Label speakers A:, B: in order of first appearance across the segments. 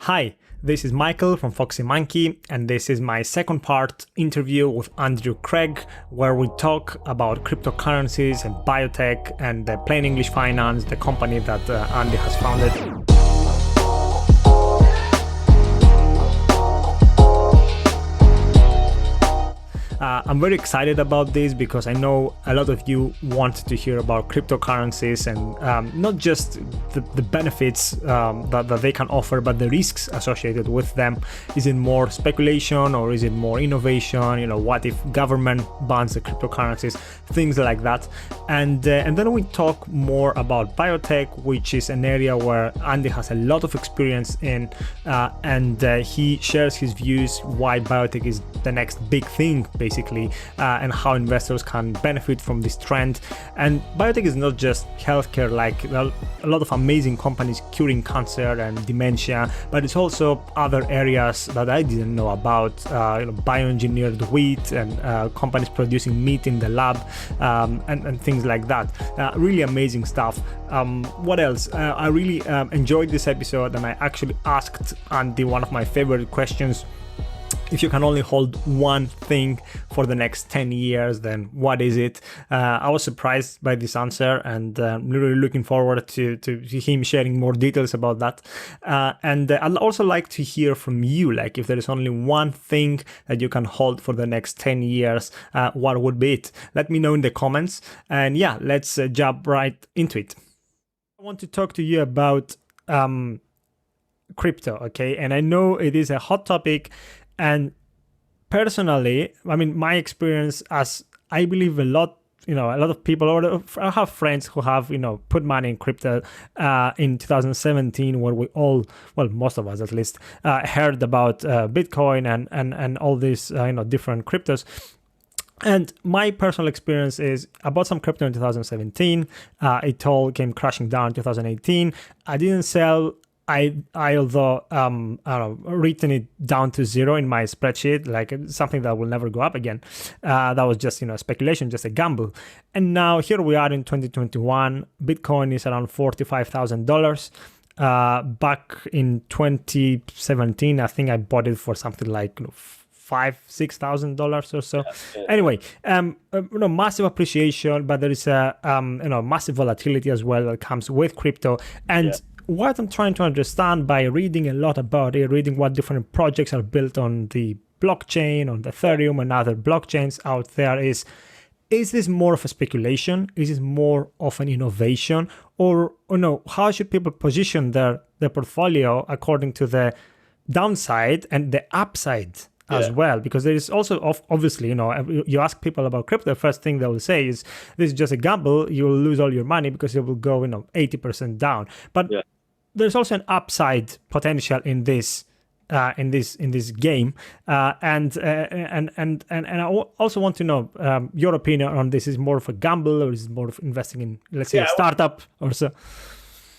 A: Hi, this is Michael from Foxy Monkey, and this is my second part interview with Andrew Craig, where we talk about cryptocurrencies and biotech and Plain English Finance, the company that Andy has founded. I'm very excited about this because I know a lot of you want to hear about cryptocurrencies and not just the benefits that they can offer, but the risks associated with them. Is it more speculation or is it more innovation? You know, what if government bans the cryptocurrencies? Things like that. And then we talk more about biotech, which is an area where Andy has a lot of experience in, and he shares his views why biotech is the next big thing, basically, and how investors can benefit from this trend. And biotech is not just healthcare, like a lot of amazing companies curing cancer and dementia, but it's also other areas that I didn't know about, bioengineered wheat and companies producing meat in the lab, and things like that. Really amazing stuff. What else? I really enjoyed this episode, and I actually asked Andy one of my favorite questions. If you can only hold one thing for the next 10 years, then what is it? I was surprised by this answer, and really looking forward to him sharing more details about that. And I'd also like to hear from you, like if there is only one thing that you can hold for the next 10 years, what would be it? Let me know in the comments. And yeah, let's jump right into it. I want to talk to you about crypto, okay? And I know it is a hot topic. And personally, I mean, my experience, as I believe a lot of people, or I have friends who have, put money in crypto in 2017, where we all, well, most of us at least, heard about Bitcoin and all these, different cryptos. And my personal experience is I bought some crypto in 2017. It all came crashing down in 2018. I didn't sell. I although written it down to zero in my spreadsheet, like something that will never go up again. That was just speculation, just a gamble. And now here we are in 2021. Bitcoin is around $45,000. Back in 2017, I think I bought it for something like $5,000-$6,000 or so. Yeah. Anyway, massive appreciation, but there is a massive volatility as well that comes with crypto. And what I'm trying to understand by reading a lot about it, reading what different projects are built on the blockchain, on the Ethereum and other blockchains out there, is this more of a speculation? Is it more of an innovation? Or no, how should people position their portfolio according to the downside and the upside as well? Because there is also, obviously, you ask people about crypto, the first thing they will say is, this is just a gamble, you will lose all your money because it will go 80% down. But there's also an upside potential in this game, and I also want to know your opinion on this. Is more of a gamble, or is it more of investing in, let's say, a startup or so?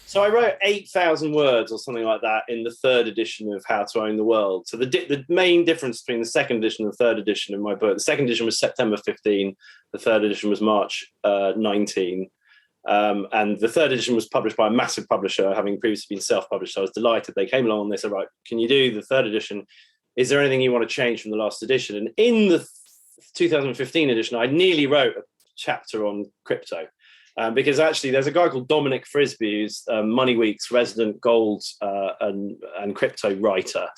B: So I wrote 8,000 words or something like that in the third edition of How to Own the World. So the main difference between the second edition and the third edition of my book, the second edition was September 15, the third edition was March 19. And the third edition was published by a massive publisher, having previously been self-published. So I was delighted. They came along and they said, right, can you do the third edition? Is there anything you want to change from the last edition? And in the 2015 edition, I nearly wrote a chapter on crypto. Because actually there's a guy called Dominic Frisby, who's Money Week's resident gold and crypto writer,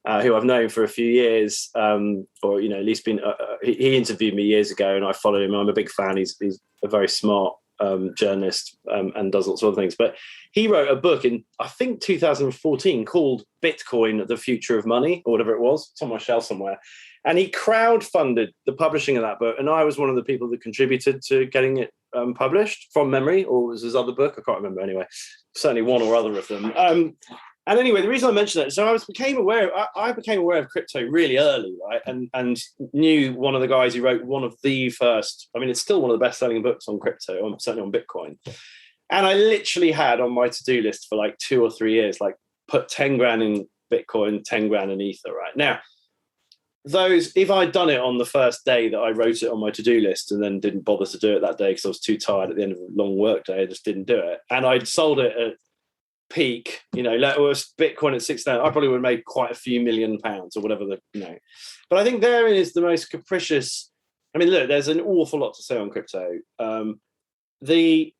B: who I've known for a few years, or at least been. He interviewed me years ago, and I follow him. I'm a big fan. He's a very smart journalist and does lots of other things. But he wrote a book in, I think, 2014 called Bitcoin: The Future of Money, or whatever it was. It's on my shelf somewhere. And he crowdfunded the publishing of that book. And I was one of the people that contributed to getting it published from memory, or was his other book? I can't remember anyway. Certainly one or other of them. And anyway, the reason I mentioned that, so I became aware of crypto really early, right? And knew one of the guys who wrote one of the first, it's still one of the best-selling books on crypto, certainly on Bitcoin. And I literally had on my to-do list for like 2 or 3 years, like put 10 grand in Bitcoin, 10 grand in Ether, right? Now, if I'd done it on the first day that I wrote it on my to-do list and then didn't bother to do it that day because I was too tired at the end of a long work day, I just didn't do it. And I'd sold it at peak, was Bitcoin at 6,000, I probably would have made quite a few £1,000,000 or whatever But I think therein is the most capricious. I mean, look, there's an awful lot to say on crypto. The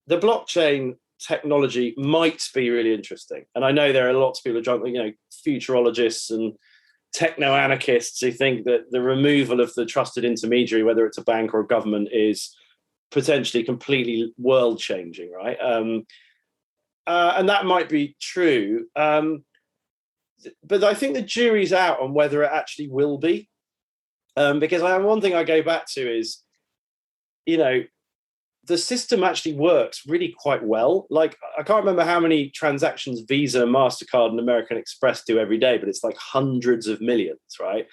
B: blockchain technology might be really interesting, and I know there are lots of people who are futurologists and techno-anarchists who think that the removal of the trusted intermediary, whether it's a bank or a government, is potentially completely world-changing, right? And that might be true. But I think the jury's out on whether it actually will be. Because one thing I go back to is, the system actually works really quite well. Like, I can't remember how many transactions Visa, MasterCard, and American Express do every day, but it's like hundreds of millions, right?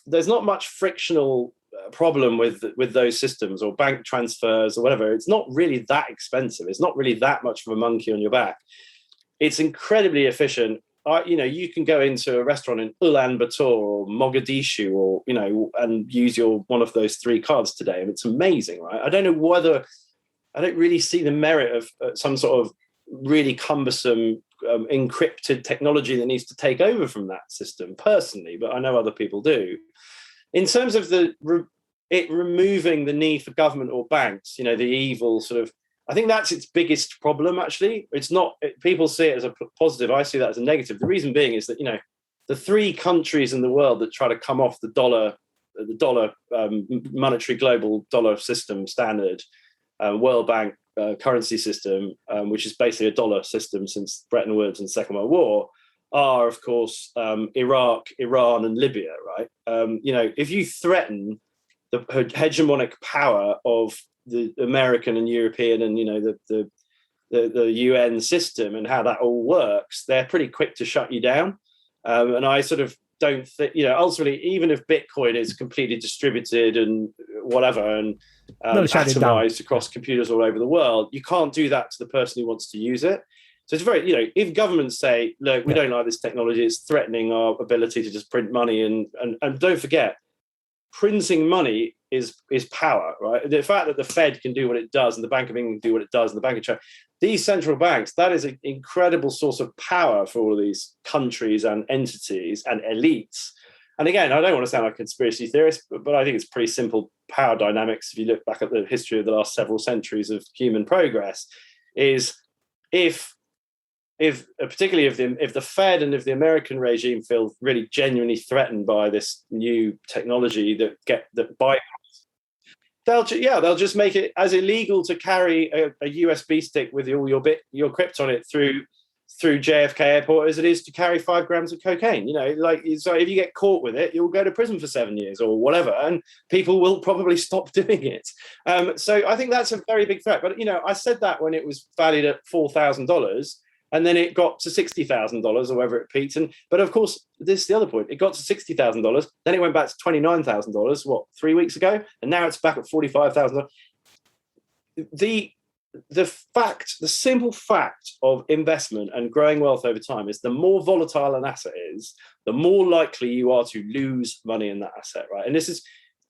B: There's not much frictional problem with those systems or bank transfers or whatever. It's not really that expensive. It's not really that much of a monkey on your back. It's incredibly efficient. You can go into a restaurant in Ulaanbaatar or Mogadishu or, and use one of those 3 cards today. And it's amazing, right? I don't really see the merit of some sort of really cumbersome encrypted technology that needs to take over from that system personally, but I know other people do. In terms of it removing the need for government or banks, the evil sort of, I think that's its biggest problem, actually. It's not, people see it as a positive. I see that as a negative. The reason being is that, the 3 countries in the world that try to come off the dollar monetary global dollar system standard, World Bank currency system, which is basically a dollar system since Bretton Woods and Second World War, are, of course, Iraq, Iran, and Libya, right? If you threaten the hegemonic power of the American and European and the UN system and how that all works, they're pretty quick to shut you down. And I sort of don't think, ultimately, even if Bitcoin is completely distributed and whatever and atomized across computers all over the world, you can't do that to the person who wants to use it. So it's very, if governments say, look, we don't like this technology, it's threatening our ability to just print money, and don't forget, printing money is power, right? The fact that the Fed can do what it does and the Bank of England can do what it does and the Bank of China, these central banks, that is an incredible source of power for all of these countries and entities and elites. And again, I don't want to sound like a conspiracy theorist, but I think it's pretty simple power dynamics. If you look back at the history of the last several centuries of human progress, is particularly if the Fed and if the American regime feel really genuinely threatened by this new technology that bypass, they'll just make it as illegal to carry a USB stick with all your crypt on it through JFK Airport as it is to carry 5 grams of cocaine. So if you get caught with it, you'll go to prison for 7 years or whatever, and people will probably stop doing it. So I think that's a very big threat. But I said that when it was valued at $4,000. And then it got to $60,000 or wherever it peaked. But of course, this is the other point. It got to $60,000. Then it went back to $29,000, 3 weeks ago? And now it's back at $45,000. The simple fact of investment and growing wealth over time is the more volatile an asset is, the more likely you are to lose money in that asset, right? And this is,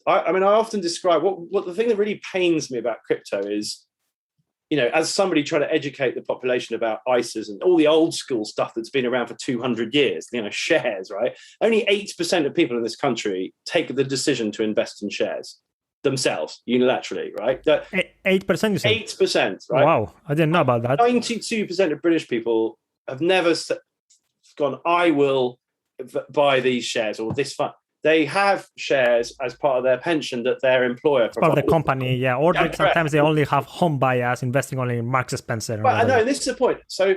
B: I often describe what the thing that really pains me about crypto is, as somebody trying to educate the population about ISAs and all the old school stuff that's been around for 200 years, shares, right? Only 8% of people in this country take the decision to invest in shares themselves unilaterally, right?
A: 8%, you say?
B: 8%, right?
A: Wow, I didn't know about that.
B: 92% of British people have never gone, I will buy these shares or this fund. They have shares as part of their pension that their employer provides.
A: Part of the company, yeah. Or sometimes they only have home buyers investing only in Marks Spencer.
B: But I know, this is the point. So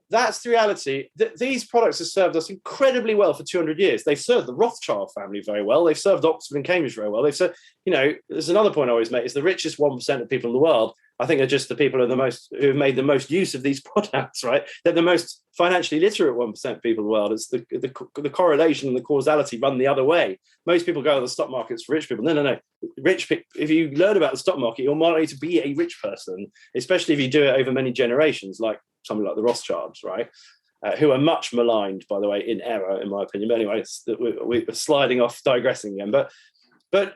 B: that's the reality. These products have served us incredibly well for 200 years. They've served the Rothschild family very well. They've served Oxford and Cambridge very well. They've served, there's another point I always make, is the richest 1% of people in the world, I think, are just the people who have made the most use of these products, right? They're the most financially literate 1% of people in the world. It's the correlation and the causality run the other way. Most people go to the stock markets for rich people. No. If you learn about the stock market, you're more likely to be a rich person, especially if you do it over many generations, like something like the Rothschilds, right? Who are much maligned, by the way, in error, in my opinion. But anyway, we're sliding off, digressing again. But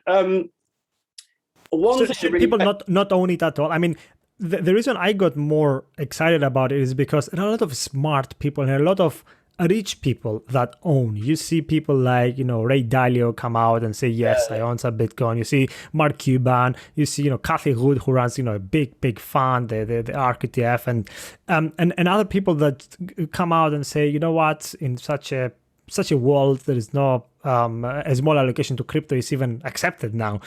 B: one thing
A: people not own it at all. the reason I got more excited about it is because there are a lot of smart people and a lot of rich people that own. You see people like, Ray Dalio come out and say, yes, I own some Bitcoin. You see Mark Cuban, you see, Kathy Wood, who runs, a big fund, the RQTF, and other people that come out and say, you know what, in such a world, there is no a small allocation to crypto is even accepted now,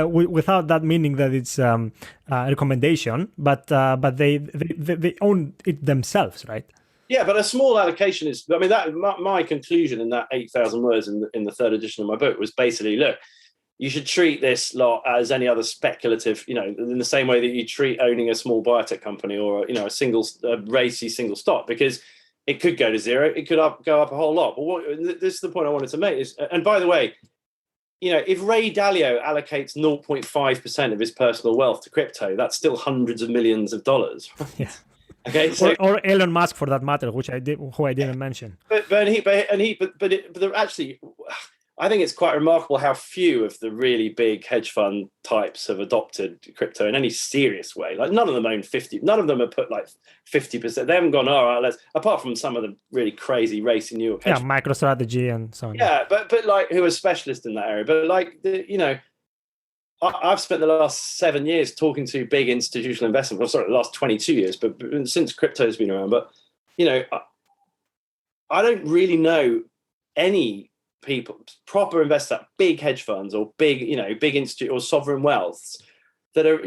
A: without that meaning that it's a recommendation, but they own it themselves, right?
B: Yeah, but a small allocation is. I mean, that my conclusion in that 8,000 words in the third edition of my book was basically, look, you should treat this lot as any other speculative, in the same way that you treat owning a small biotech company or a racy single stock, because it could go to zero, it could go up a whole lot. But this is the point I wanted to make is, and by the way, if Ray Dalio allocates 0.5% of his personal wealth to crypto, that's still hundreds of millions of dollars.
A: Yeah.
B: Okay, so
A: or Elon Musk for that matter, who I didn't mention.
B: But actually, I think it's quite remarkable how few of the really big hedge fund types have adopted crypto in any serious way. Like none of them own 50. None of them have put like 50%. They haven't gone, all right, apart from some of the really crazy racy New York hedge funds.
A: MicroStrategy and so on.
B: Yeah, but like who are specialists in that area. But like I've spent the last 7 years talking to big institutional investment. Well, sorry, the last 22 years, but since crypto has been around. But I don't really know any people, proper investors, big hedge funds or big institute or sovereign wealths that are,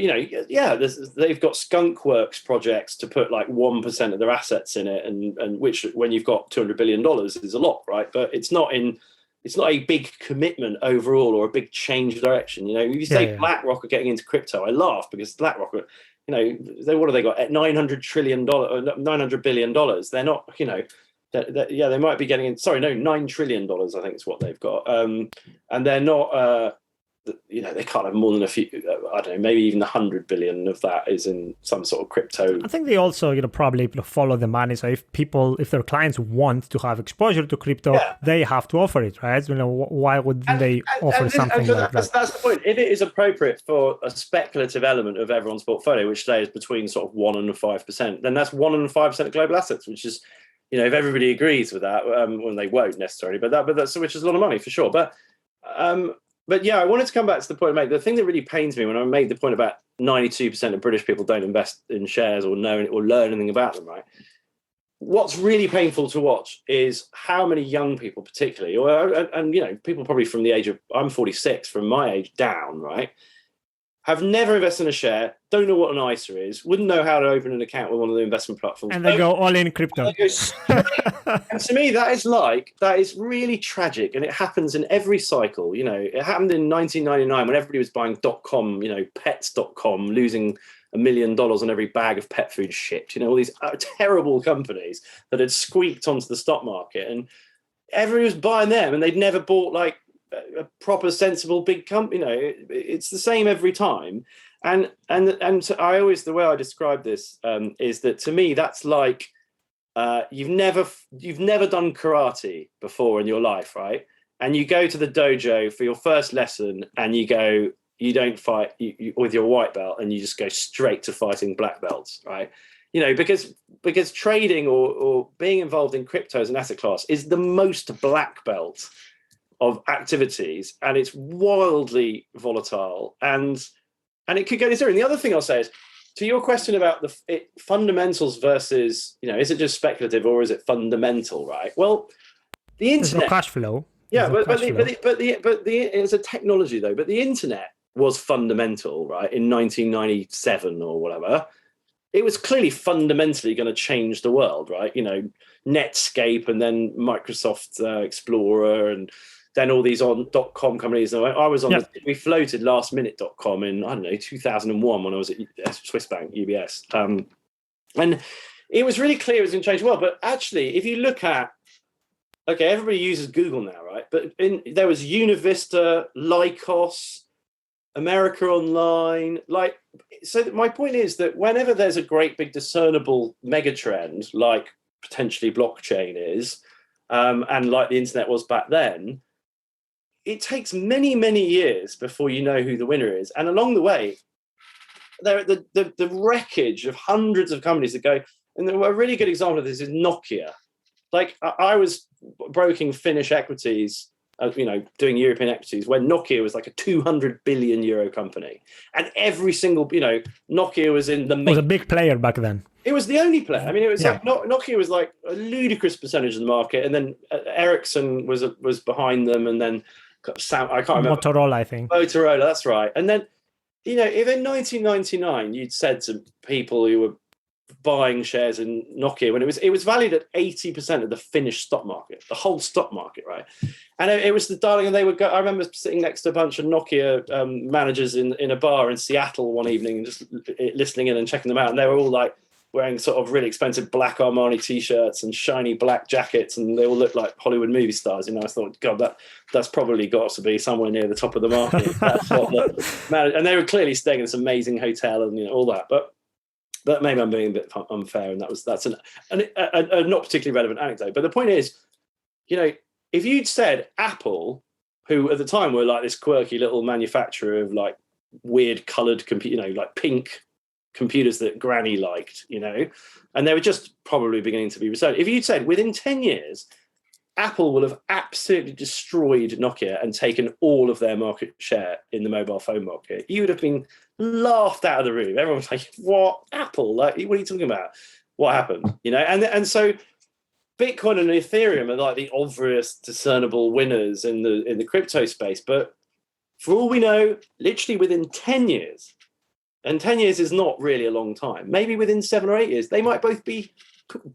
B: they've got skunk works projects to put like 1% of their assets in it, and which when you've got $200 billion is a lot, right? But it's not a big commitment overall or a big change of direction. If you say BlackRock are getting into crypto, I laugh because BlackRock, what have they got at $900 billion? They're not, they might be getting in. Sorry, no, $9 trillion. I think is what they've got. And they're not. They can't have more than a few. I don't know, maybe even 100 billion of that is in some sort of crypto.
A: I think they also, probably follow the money. So if their clients want to have exposure to crypto, they have to offer it, right? Why would they offer something like that?
B: That's the point. If it is appropriate for a speculative element of everyone's portfolio, which today is between sort of 1% and 5%, then that's 1% and 5% of global assets, which is, if everybody agrees with that, well, they won't necessarily, but that's which is a lot of money for sure. But yeah, I wanted to come back to the point I made. The thing that really pains me when I made the point about 92% of British people don't invest in shares or know or learn anything about them, right? What's really painful to watch is how many young people, particularly, and people probably from the age of, I'm 46, from my age down, right, have never invested in a share, don't know what an ISA is, wouldn't know how to open an account with one of the investment platforms.
A: And they go all in crypto.
B: And to me, that is really tragic. And it happens in every cycle. It happened in 1999 when everybody was buying .com, pets.com, losing $1 million on every bag of pet food shipped. All these terrible companies that had squeaked onto the stock market. And everybody was buying them and they'd never bought like a proper sensible big company. It's the same every time, and I always, the way I describe this is that to me that's like you've never done karate before in your life, right? And you go to the dojo for your first lesson and you don't fight with your white belt and you just go straight to fighting black belts, right? Because trading or being involved in crypto as an asset class is the most black belt of activities, and it's wildly volatile, and it could go to zero. And the other thing I'll say is, to your question about the fundamentals versus, is it just speculative or is it fundamental, right? Well, the internet,
A: there's no cash flow.
B: Yeah, but it's a technology though. But the internet was fundamental, right? In 1997 or whatever, it was clearly fundamentally going to change the world, right? Netscape and then Microsoft Explorer and then all these .com companies. I was on we floated lastminute.com in, I don't know, 2001 when I was at Swiss Bank, UBS. And it was really clear it was going to change the world. But actually, if you look at, everybody uses Google now, right? But there was Univista, Lycos, America Online. So my point is that whenever there's a great big discernible megatrend, like potentially blockchain is, and like the internet was back then, it takes many, many years before you know who the winner is. And along the way, they're the wreckage of hundreds of companies that go. And a really good example of this is Nokia. Like I was broking Finnish equities, doing European equities when Nokia was like a 200 billion euro company, and every single, Nokia was in the.
A: It was a big player back then.
B: It was the only player. I mean, it was like Nokia was like a ludicrous percentage of the market, and then Ericsson was behind them, and then I can't remember.
A: Motorola, I think.
B: Motorola, that's right. And then, if in 1999 you'd said to people who were buying shares in Nokia when it was valued at 80% of the Finnish stock market, the whole stock market, right? And it was the darling, and they would go. I remember sitting next to a bunch of Nokia managers in a bar in Seattle one evening and just listening in and checking them out, and they were all like wearing sort of really expensive black Armani t-shirts and shiny black jackets, and they all looked like Hollywood movie stars. I thought, God, that's probably got to be somewhere near the top of the market. And they were clearly staying in this amazing hotel and all that. But maybe I'm being a bit unfair, and that's a not particularly relevant anecdote. But the point is, if you'd said Apple, who at the time were like this quirky little manufacturer of like weird coloured computer, like pink computers that Granny liked, and they were just probably beginning to be researched. If you'd said within 10 years, Apple will have absolutely destroyed Nokia and taken all of their market share in the mobile phone market, you would have been laughed out of the room. Everyone was like, what? Apple? Like, what are you talking about? What happened? And so Bitcoin and Ethereum are like the obvious discernible winners in the crypto space. But for all we know, literally within 10 years, and 10 years is not really a long time, maybe within 7 or 8 years, they might both be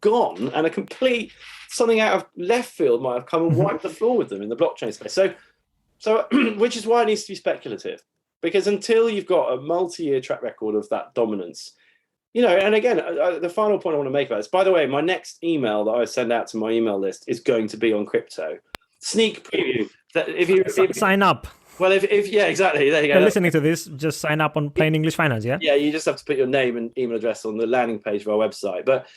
B: gone, and a complete something out of left field might have come and wiped the floor with them in the blockchain space. So which is why it needs to be speculative, because until you've got a multi-year track record of that dominance, and again, the final point I want to make about this, by the way, my next email that I send out to my email list is going to be on crypto. Sneak preview. That if you
A: sign up.
B: Well, if yeah, exactly. There you go.
A: You're listening to this, just sign up on Plain English Finance, yeah?
B: Yeah, you just have to put your name and email address on the landing page of our website. But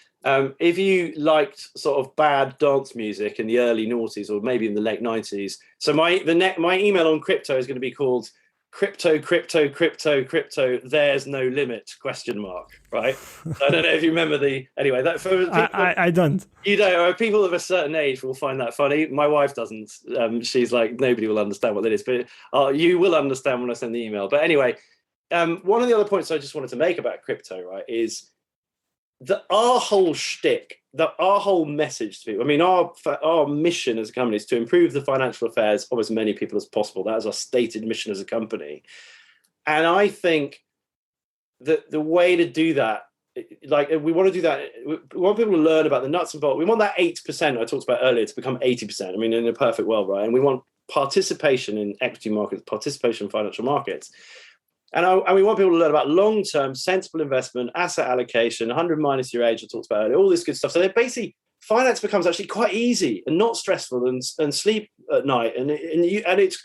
B: if you liked sort of bad dance music in the early noughties or maybe in the late 90s, so my email on crypto is going to be called crypto, there's no limit, ? Right? I don't know if you remember anyway, that for people,
A: I don't.
B: You don't, people of a certain age will find that funny. My wife doesn't. She's like, nobody will understand what that is, but you will understand when I send the email. But anyway, one of the other points I just wanted to make about crypto, right, is that our whole shtick, our whole message to people, I mean, our mission as a company is to improve the financial affairs of as many people as possible. That is our stated mission as a company. And I think that the way to do that, like we want to do that, we want people to learn about the nuts and bolts. We want that 8% I talked about earlier to become 80%. I mean, in a perfect world, right? And we want participation in equity markets, participation in financial markets. And we want people to learn about long-term, sensible investment, asset allocation, 100 minus your age, I talked about earlier, all this good stuff. So basically, finance becomes actually quite easy and not stressful, and sleep at night. And it's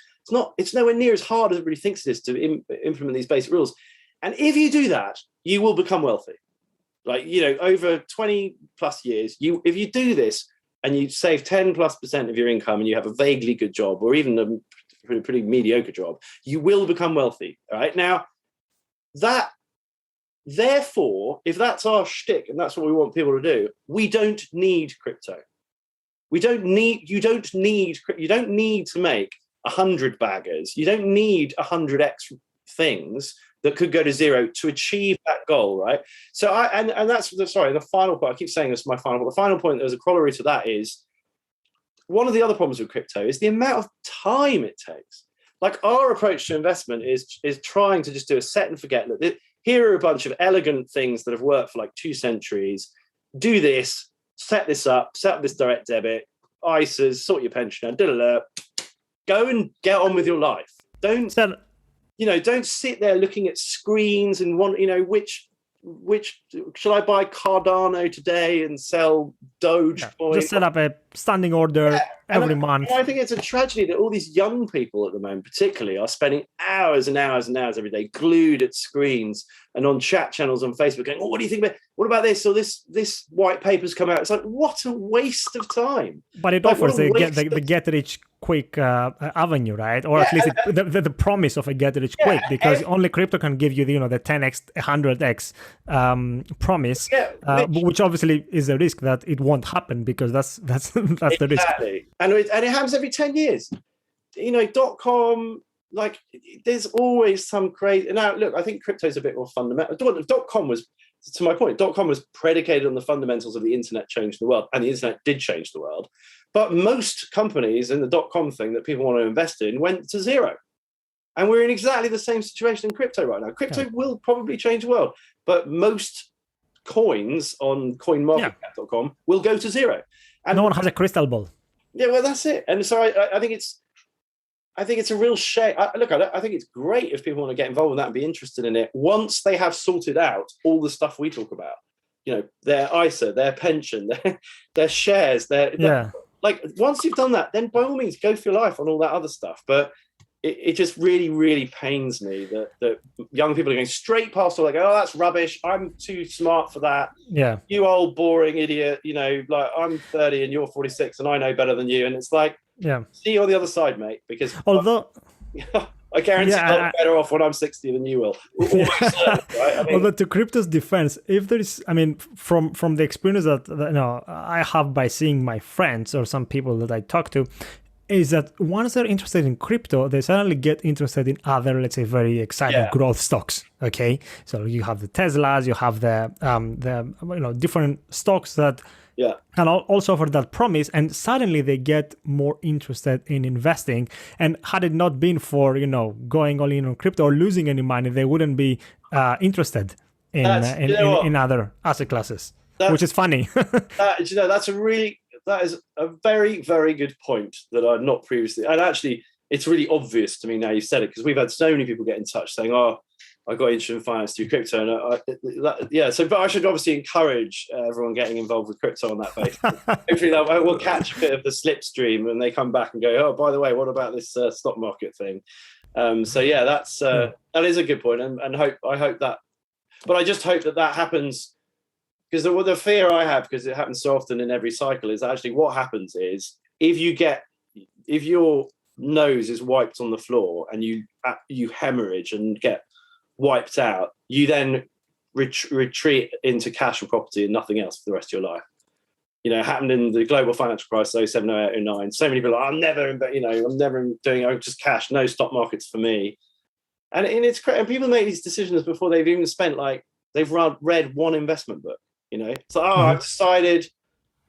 B: nowhere near as hard as everybody thinks it is to implement these basic rules. And if you do that, you will become wealthy. Like, over 20 plus years, if you do this and you save 10+% of your income and you have a vaguely good job or even a pretty mediocre job, you will become wealthy. All right. Now, therefore, if that's our shtick and that's what we want people to do, we don't need crypto. You don't need to make 100 baggers. You don't need 100x things that could go to zero to achieve that goal, right? So the final point, I keep saying this is my final point. The final point, as a corollary to that, is one of the other problems with crypto is the amount of time it takes. Like, our approach to investment is trying to just do a set and forget. Look, here are a bunch of elegant things that have worked for like 2 centuries. Do this, set up this direct debit, ISAs, sort your pension out, go and get on with your life. Don't sit there looking at screens and which shall I buy Cardano today and sell Dogecoin?
A: Just set up a standing order every month.
B: I think it's a tragedy that all these young people at the moment, particularly, are spending hours and hours and hours every day glued at screens and on chat channels on Facebook going, what do you think about, what about this? Or this white paper's come out. It's like, what a waste of time.
A: But it offers the get-rich quick avenue, right? Or at least the promise of a get rich quick, because only crypto can give you the 10x, 100x promise, which obviously is a risk that it won't happen, because that's the risk.
B: And it happens every 10 years. .com, like, there's always some crazy. Now, look, I think crypto is a bit more fundamental. .com was, to my point, .com was predicated on the fundamentals of the internet changing the world, and the internet did change the world. But most companies in the .com thing that people want to invest in went to zero. And we're in exactly the same situation in crypto right now. Crypto will probably change the world, but most coins on coinmarketcap.com will go to zero. And
A: no one has a crystal ball.
B: Yeah, well, that's it. And so I think it's a real shame. I think it's great if people want to get involved in that and be interested in it once they have sorted out all the stuff we talk about. Their ISA, their pension, their shares, like, once you've done that, then by all means go for your life on all that other stuff. But it just really, really pains me that young people are going straight past all, like, oh, that's rubbish. I'm too smart for that.
A: Yeah.
B: You old boring idiot. Like, I'm 30 and you're 46 and I know better than you. And it's like, see you on the other side, mate. Because
A: although
B: I guarantee I'm better off when I'm 60 than you will. Right?
A: Although, to crypto's defense, if there is, from the experience that I have by seeing my friends or some people that I talk to, is that once they're interested in crypto, they suddenly get interested in other, let's say, very exciting growth stocks. Okay, so you have the Teslas, you have the different stocks that can also offer that promise, and suddenly they get more interested in investing. And had it not been for going all in on crypto or losing any money, they wouldn't be interested in other asset classes, which is funny.
B: That is a very, very good point that I'd not previously. And actually, it's really obvious to me now you said it, because we've had so many people get in touch saying, "Oh, I got interested in finance through crypto." And but I should obviously encourage everyone getting involved with crypto on that basis. Hopefully, we'll catch a bit of the slipstream when they come back and go, "Oh, by the way, what about this stock market thing?" That is a good point, and I hope that. But I just hope that happens. Because the fear I have, because it happens so often in every cycle, is actually what happens is if your nose is wiped on the floor and you hemorrhage and get wiped out, you then retreat into cash and property and nothing else for the rest of your life. It happened in the global financial crisis, 07, 08, 09. So many people are like, I'm never doing just cash, no stock markets for me. And it's crazy. And people make these decisions before they've even spent, like, they've read one investment book. It's like, I've decided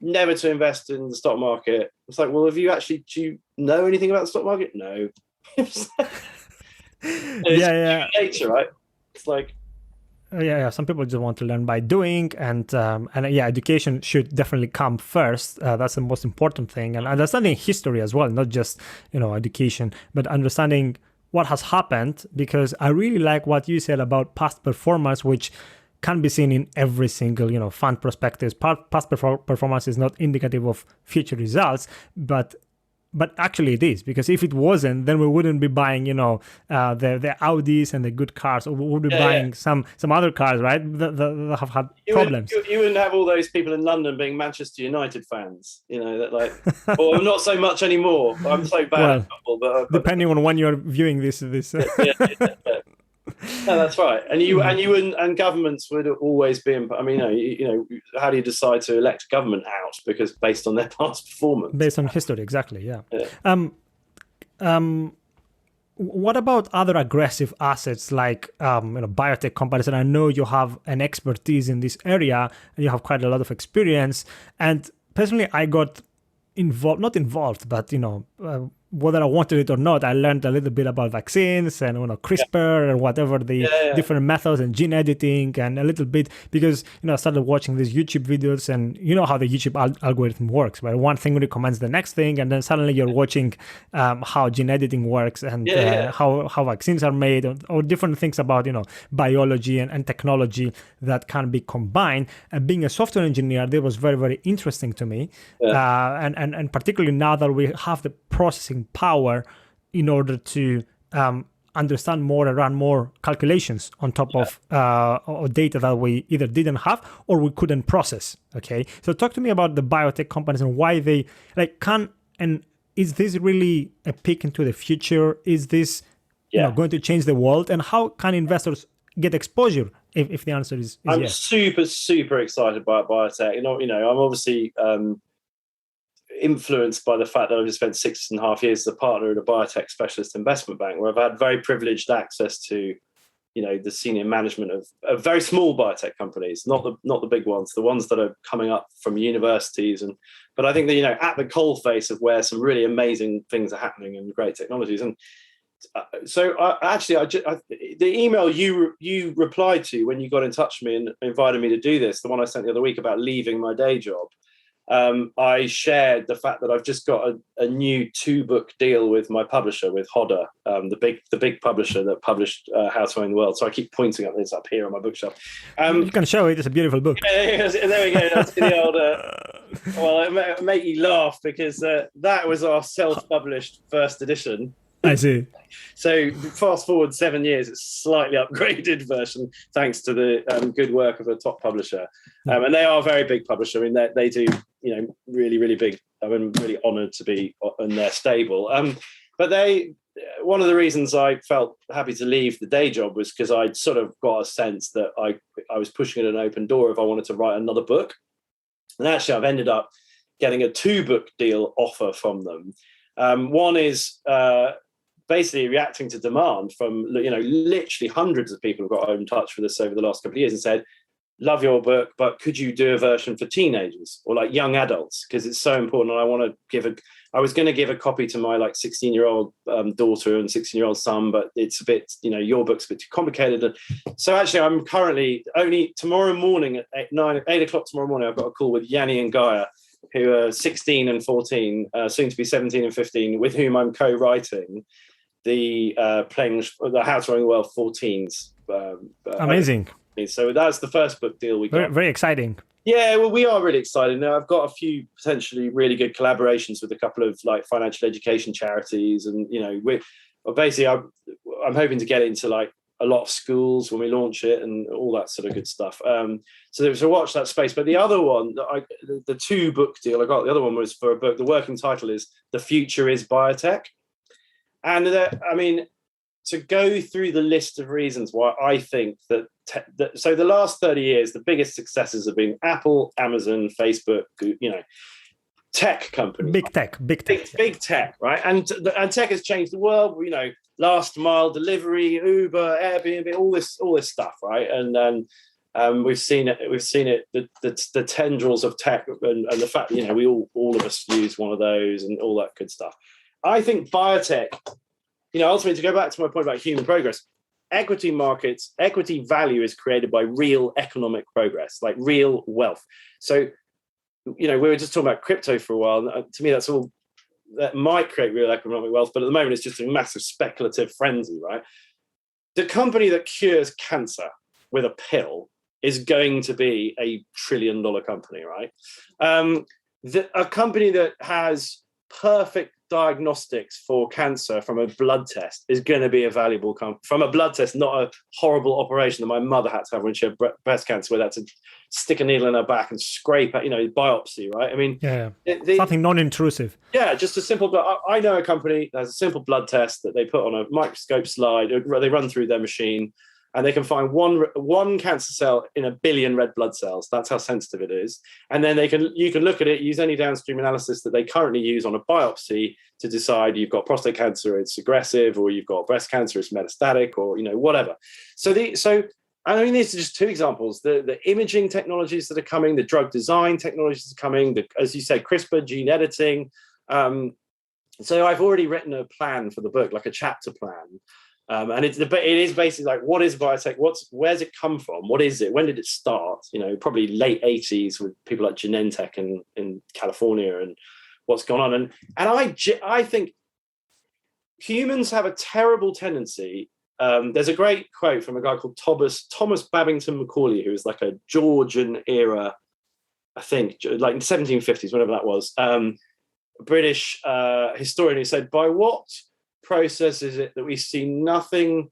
B: never to invest in the stock market. It's like, well, do you know anything about the stock market? No. It's nature, right? It's like,
A: some people just want to learn by doing, and education should definitely come first. That's the most important thing, and understanding history as well, not just education, but understanding what has happened. Because I really like what you said about past performance, which can be seen in every single, fund prospectus. Past performance is not indicative of future results, but actually it is, because if it wasn't, then we wouldn't be buying, the Audis and the good cars, or we would be buying some other cars, right? That have had problems.
B: You wouldn't have all those people in London being Manchester United fans, that like, well, not so much anymore. I'm so bad at football, but
A: depending on when you're viewing this.
B: No, that's right. And governments would always be. How do you decide to elect a government out? Because based on their past performance,
A: based on history, exactly. Yeah. What about other aggressive assets like biotech companies? And I know you have an expertise in this area, and you have quite a lot of experience. And personally, I got not involved, but whether I wanted it or not, I learned a little bit about vaccines and CRISPR and whatever the different methods and gene editing, and a little bit because I started watching these YouTube videos, and how the YouTube algorithm works, where one thing recommends the next thing, and then suddenly you're watching how gene editing works and how vaccines are made, or different things about biology and technology that can be combined. And being a software engineer, that was very, very interesting to me, and particularly now that we have the processing power in order to understand more and run more calculations on top of data that we either didn't have or we couldn't process. Okay, so talk to me about the biotech companies and why they can an is this really a peek into the future? Is this going to change the world? And how can investors get exposure if the answer is
B: I'm
A: yes?
B: super excited about biotech. I'm obviously influenced by the fact that I've just spent 6.5 years as a partner at a biotech specialist investment bank, where I've had very privileged access to the senior management of very small biotech companies, not the big ones, the ones that are coming up from universities. But I think that at the coalface of where some really amazing things are happening and great technologies. And so the email you replied to when you got in touch with me and invited me to do this, the one I sent the other week about leaving my day job, I shared the fact that I've just got a new 2-book deal with my publisher, with Hodder, the big publisher that published How to Own the World. So I keep pointing at this up here on my bookshelf.
A: You can show it. It's a beautiful book.
B: There we go. That's the old. Well, it make you laugh because that was our self-published first edition.
A: I see.
B: So fast forward 7 years, it's a slightly upgraded version, thanks to the good work of a top publisher. And they are a very big publisher. I mean, they do, really, really big. I'm really honoured to be in their stable. But one of the reasons I felt happy to leave the day job was because I'd sort of got a sense that I was pushing at an open door if I wanted to write another book. And actually, I've ended up getting a 2-book deal offer from them. One is basically reacting to demand from literally hundreds of people who got in touch with us over the last couple of years and said, love your book, but could you do a version for teenagers or like young adults, because it's so important. And I was going to give a copy to my 16-year-old daughter and 16-year-old son, but it's a bit, your book's a bit too complicated. So actually, I'm currently only tomorrow morning at 8 o'clock tomorrow morning, I've got a call with Yanni and Gaia, who are 16 and 14, soon to be 17 and 15, with whom I'm co-writing the How to Own the World 14s.
A: Amazing.
B: So that's the first book deal we got.
A: Very, very exciting.
B: Yeah, well, we are really excited. Now, I've got a few potentially really good collaborations with a couple of financial education charities, and basically I'm hoping to get into a lot of schools when we launch it and all that sort of good stuff. So watch that space. But the other one, the 2-book deal I got, the other one was for a book. The working title is "The Future is Biotech," and to go through the list of reasons why I think that so the last 30 years, the biggest successes have been Apple, Amazon, Facebook, tech companies. Big tech, right? And tech has changed the world. Last mile delivery, Uber, Airbnb, all this stuff, right? And we've seen it. The tendrils of tech, and the fact we all of us use one of those, and all that good stuff. I think biotech, ultimately, to go back to my point about human progress, equity markets, equity value is created by real economic progress, like real wealth. So, we were just talking about crypto for a while. To me, that might create real economic wealth, but at the moment, it's just a massive speculative frenzy, right? The company that cures cancer with a pill is going to be a $1 trillion company, right? A company that has perfect diagnostics for cancer from a blood test is going to be a valuable from a blood test, not a horrible operation that my mother had to have when she had breast cancer, where they had to stick a needle in her back and scrape at, biopsy, right? I mean,
A: something non-intrusive.
B: Yeah, just a simple. I know a company that has a simple blood test that they put on a microscope slide. They run through their machine, and they can find one cancer cell in 1 billion red blood cells. That's how sensitive it is. And then you can look at it, use any downstream analysis that they currently use on a biopsy to decide you've got prostate cancer, it's aggressive, or you've got breast cancer, it's metastatic, or whatever. So these are just 2 examples. The imaging technologies that are coming, the drug design technologies that are coming, as you said, CRISPR, gene editing. So I've already written a plan for the book, like a chapter plan. And it is basically like, what is biotech? Where's it come from? What is it? When did it start? Probably late 80s with people like Genentech in California, and what's gone on. And I think humans have a terrible tendency. There's a great quote from a guy called Thomas Babington Macaulay, who was like a Georgian era, I think, like 1750s, whatever that was, British historian, who said, by what process is it that we see nothing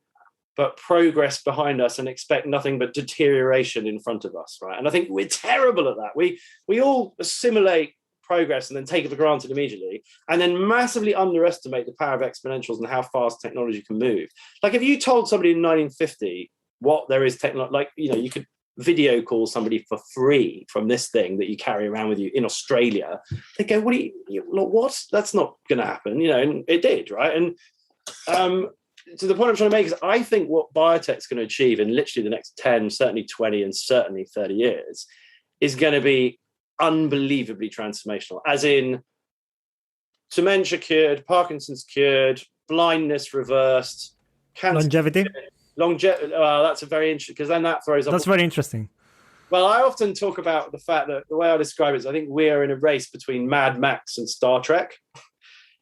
B: but progress behind us and expect nothing but deterioration in front of us, right? And I think we're terrible at that. We all assimilate progress and then take it for granted immediately, and then massively underestimate the power of exponentials and how fast technology can move. Like if you told somebody in 1950 what there is technology, like, you know, you could video call somebody for free from this thing that you carry around with you in Australia, they go, what? That's not going to happen, you know, and it did, right? And so the point I'm trying to make is I think what biotech's going to achieve in literally the next 10, certainly 20, and certainly 30 years is going to be unbelievably transformational, as in dementia cured, Parkinson's cured, blindness reversed, cancer
A: Longevity.
B: Longevity. That's a very interesting, because then that throws up.
A: That's very interesting.
B: Well, I often talk about the fact that the way I describe it is I think we're in a race between Mad Max and Star Trek.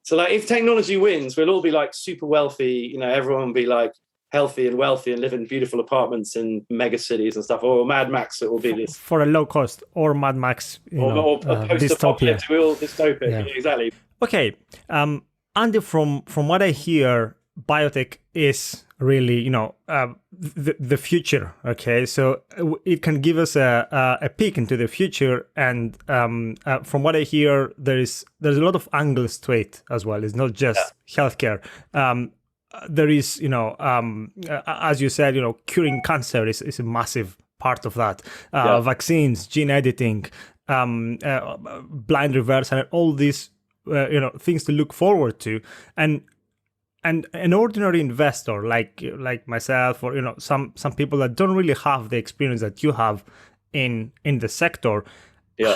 B: So like if technology wins, we'll all be like super wealthy, you know, everyone will be like healthy and wealthy and live in beautiful apartments in mega cities and stuff. Or Mad Max, it will be this.
A: For a low cost, or Mad Max,
B: or post-apocalyptic, dystopic.
A: Yeah.
B: Yeah, exactly.
A: Okay. Andy, from what I hear, biotech is really, you know, the future. Okay, so it can give us a peek into the future, and from what I hear, there's a lot of angles to it as well. It's not just healthcare. There is, you know, as you said, you know, curing cancer is a massive part of that. Vaccines, gene editing, blind reverse, and all these you know, things to look forward to. And an ordinary investor like myself, or, you know, some people that don't really have the experience that you have in the sector,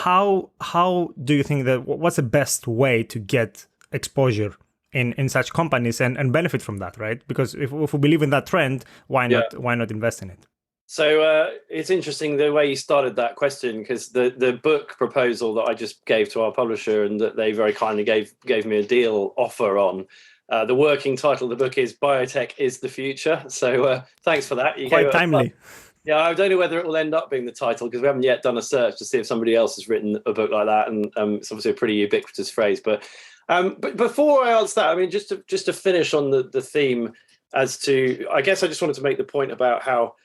A: how do you think that, what's the best way to get exposure in such companies and benefit from that, right? Because if we believe in that trend, why not invest in it?
B: So it's interesting the way you started that question, because the book proposal that I just gave to our publisher and that they very kindly gave me a deal offer on, the working title of the book is Biotech is the Future. So thanks for that.
A: Quite timely.
B: Yeah, I don't know whether it will end up being the title, because we haven't yet done a search to see if somebody else has written a book like that. And it's obviously a pretty ubiquitous phrase. But before I answer that, I mean, just to finish on the theme as to, I guess I just wanted to make the point about how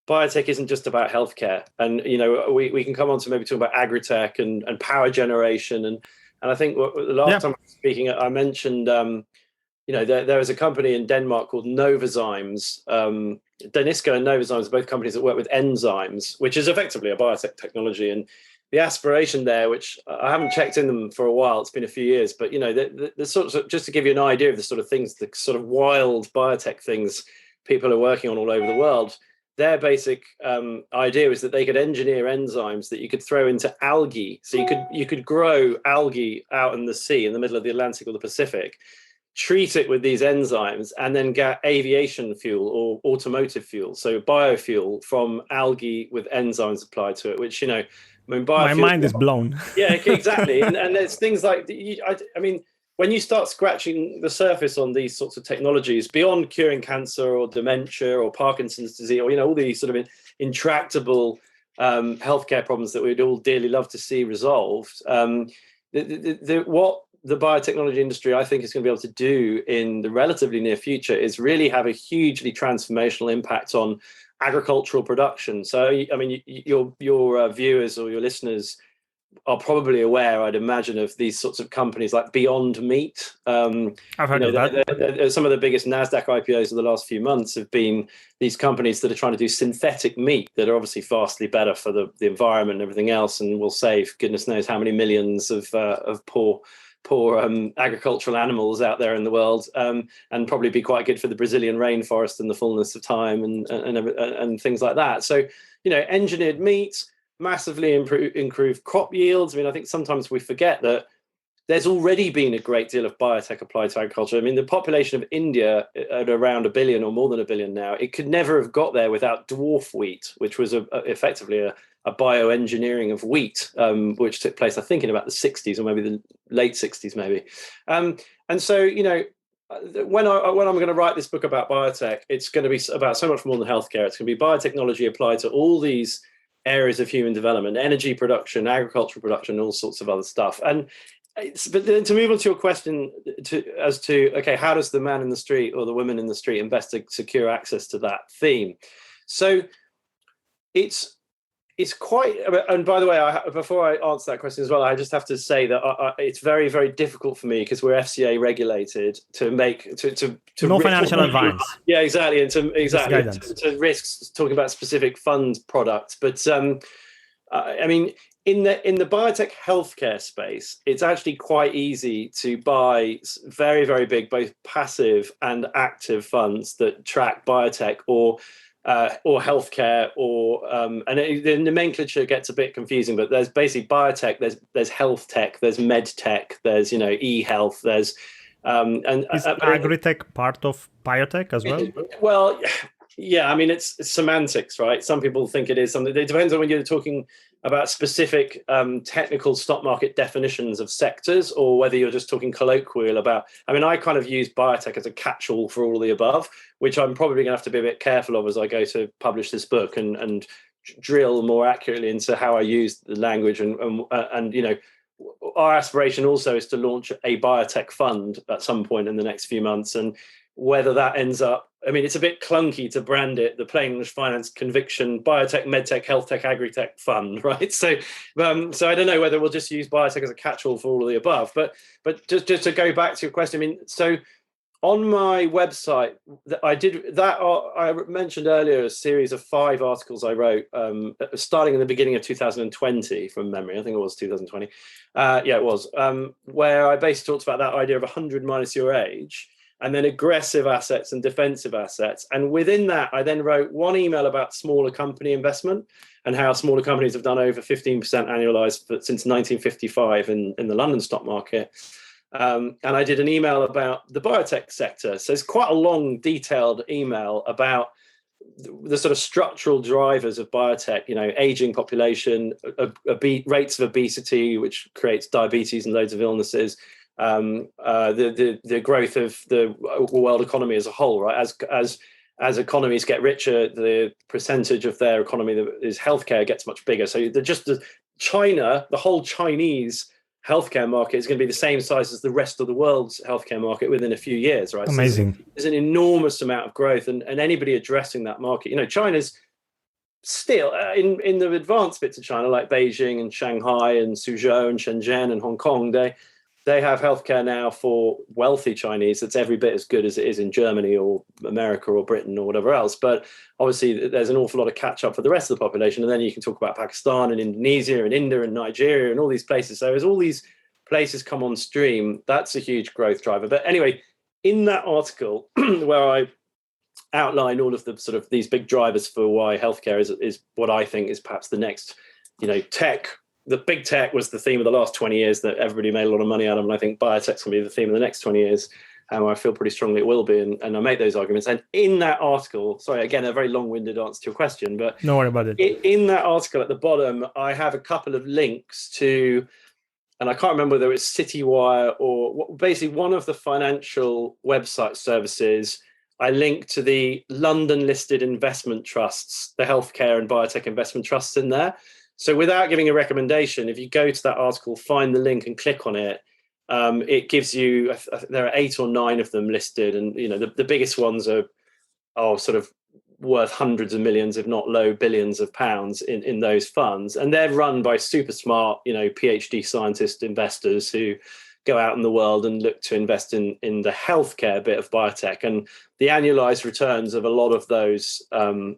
B: biotech isn't just about healthcare. And, you know, we can come on to maybe talk about agri-tech and power generation. And I think the last time I was speaking, I mentioned, you know, there is a company in Denmark called Novozymes. Danisco and Novozymes are both companies that work with enzymes, which is effectively a biotech technology. And the aspiration there, which I haven't checked in them for a while, it's been a few years, but, you know, the sort of, just to give you an idea of the sort of things, the sort of wild biotech things people are working on all over the world, their basic idea is that they could engineer enzymes that you could throw into algae. So you could grow algae out in the sea in the middle of the Atlantic or the Pacific, treat it with these enzymes, and then get aviation fuel or automotive fuel, so biofuel from algae with enzymes applied to it, which, you know, I mean,
A: my mind is blown.
B: Yeah, exactly. and there's things like, I mean, when you start scratching the surface on these sorts of technologies, beyond curing cancer or dementia or Parkinson's disease, or, you know, all these sort of intractable healthcare problems that we'd all dearly love to see resolved, what the biotechnology industry, I think, is going to be able to do in the relatively near future is really have a hugely transformational impact on agricultural production. So, I mean, your viewers or your listeners are probably aware, I'd imagine, of these sorts of companies like Beyond Meat.
A: I've heard of that.
B: Some of the biggest NASDAQ IPOs of the last few months have been these companies that are trying to do synthetic meat that are obviously vastly better for the environment and everything else, and will save goodness knows how many millions of poor agricultural animals out there in the world, and probably be quite good for the Brazilian rainforest in the fullness of time and things like that. So, you know, engineered meats, massively improve crop yields. I mean, I think sometimes we forget that there's already been a great deal of biotech applied to agriculture. I mean, the population of India at around 1 billion or more than 1 billion now, it could never have got there without dwarf wheat, which was effectively a bioengineering of wheat, which took place, I think, in about the 60s or maybe the late 60s, maybe. And so, you know, when I'm going to write this book about biotech, it's going to be about so much more than healthcare. It's going to be biotechnology applied to all these areas of human development, energy production, agricultural production, all sorts of other stuff. But then to move on to your question as to, okay, how does the man in the street or the woman in the street best to secure access to that theme? So it's it's quite, and by the way, before I answer that question as well, I just have to say that it's very, very difficult for me because we're FCA regulated to make to
A: no financial advice.
B: Yeah, exactly, and to risks talking about specific fund products. But I mean, in the biotech healthcare space, it's actually quite easy to buy very, very big, both passive and active funds that track biotech or healthcare, the nomenclature gets a bit confusing. But there's basically biotech, there's health tech, there's med tech, there's e-health, there's
A: is agritech part of biotech as well?
B: Well, yeah, I mean it's semantics, right? Some people think it is something. It depends on when you're talking about specific technical stock market definitions of sectors, or whether you're just talking colloquial about. I mean, I kind of use biotech as a catch-all for all of the above, which I'm probably going to have to be a bit careful of as I go to publish this book and drill more accurately into how I use the language. And our aspiration also is to launch a biotech fund at some point in the next few months, and whether that ends up, I mean, it's a bit clunky to brand it the Plain English Finance Conviction Biotech, Medtech, Health Tech, Agritech Fund, right? So I don't know whether we'll just use biotech as a catch-all for all of the above. But just to go back to your question, I mean, so on my website, I mentioned earlier a series of 5 articles I wrote, starting in the beginning of 2020 from memory. I think it was 2020. Yeah, it was, where I basically talked about that idea of 100 minus your age, and then aggressive assets and defensive assets. And within that, I then wrote one email about smaller company investment and how smaller companies have done over 15% annualized since 1955 in the London stock market. And I did an email about the biotech sector. So it's quite a long, detailed email about the sort of structural drivers of biotech, aging population, rates of obesity, which creates diabetes and loads of illnesses, the growth of the world economy as a whole, right? As economies get richer, the percentage of their economy that is healthcare gets much bigger. So the whole Chinese healthcare market is going to be the same size as the rest of the world's healthcare market within a few years, right?
A: Amazing.
B: So there's an enormous amount of growth, and anybody addressing that market, China's still in the advanced bits of China, like Beijing and Shanghai and Suzhou and Shenzhen and Hong Kong, they have healthcare now for wealthy Chinese that's every bit as good as it is in Germany or America or Britain or whatever else. But obviously, there's an awful lot of catch up for the rest of the population. And then you can talk about Pakistan and Indonesia and India and Nigeria and all these places. So as all these places come on stream, that's a huge growth driver. But anyway, in that article where I outline all of the sort of these big drivers for why healthcare is what I think is perhaps the next, tech. The big tech was the theme of the last 20 years that everybody made a lot of money out of. And I think biotech's going to be the theme of the next 20 years. And I feel pretty strongly it will be. And I make those arguments. And in that article, sorry, again, a very long-winded answer to your question, but
A: don't worry about it.
B: In that article at the bottom, I have a couple of links to, and I can't remember whether it's CityWire or basically one of the financial website services. I link to the London listed investment trusts, the healthcare and biotech investment trusts in there. So without giving a recommendation, if you go to that article, find the link and click on it, it gives you, there are 8 or 9 of them listed. And, the biggest ones are sort of worth hundreds of millions, if not low billions of pounds in those funds. And they're run by super smart, PhD scientist investors who go out in the world and look to invest in the healthcare bit of biotech. And the annualized returns of a lot of those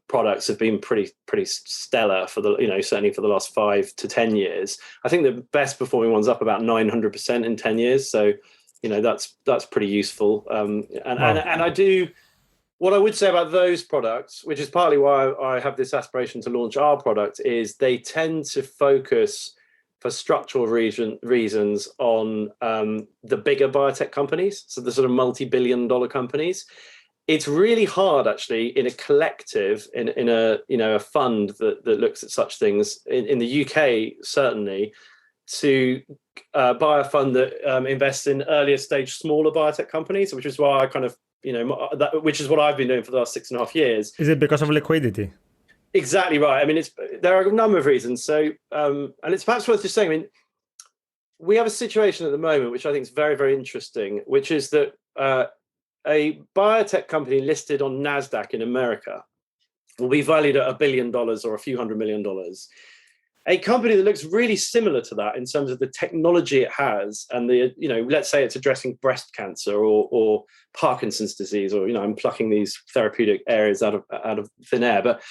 B: products have been pretty stellar for the, certainly for the last 5 to 10 years. I think the best performing one's up about 900% in 10 years. So, that's pretty useful. And I do, what I would say about those products, which is partly why I have this aspiration to launch our product, is they tend to focus for structural reasons on the bigger biotech companies, so the sort of multi-billion-dollar companies. It's really hard, actually, in a collective, in a fund that looks at such things in the UK, certainly, to buy a fund that invests in earlier stage, smaller biotech companies, which is why I kind of, which is what I've been doing for the last 6.5 years.
A: Is it because of liquidity? Exactly
B: right. I mean, there are a number of reasons. So, and it's perhaps worth just saying, I mean, we have a situation at the moment, which I think is very, very interesting, which is that a biotech company listed on NASDAQ in America will be valued at $1 billion or a few $100 million. A company that looks really similar to that in terms of the technology it has and the, let's say it's addressing breast cancer or Parkinson's disease, or, I'm plucking these therapeutic areas out of thin air. But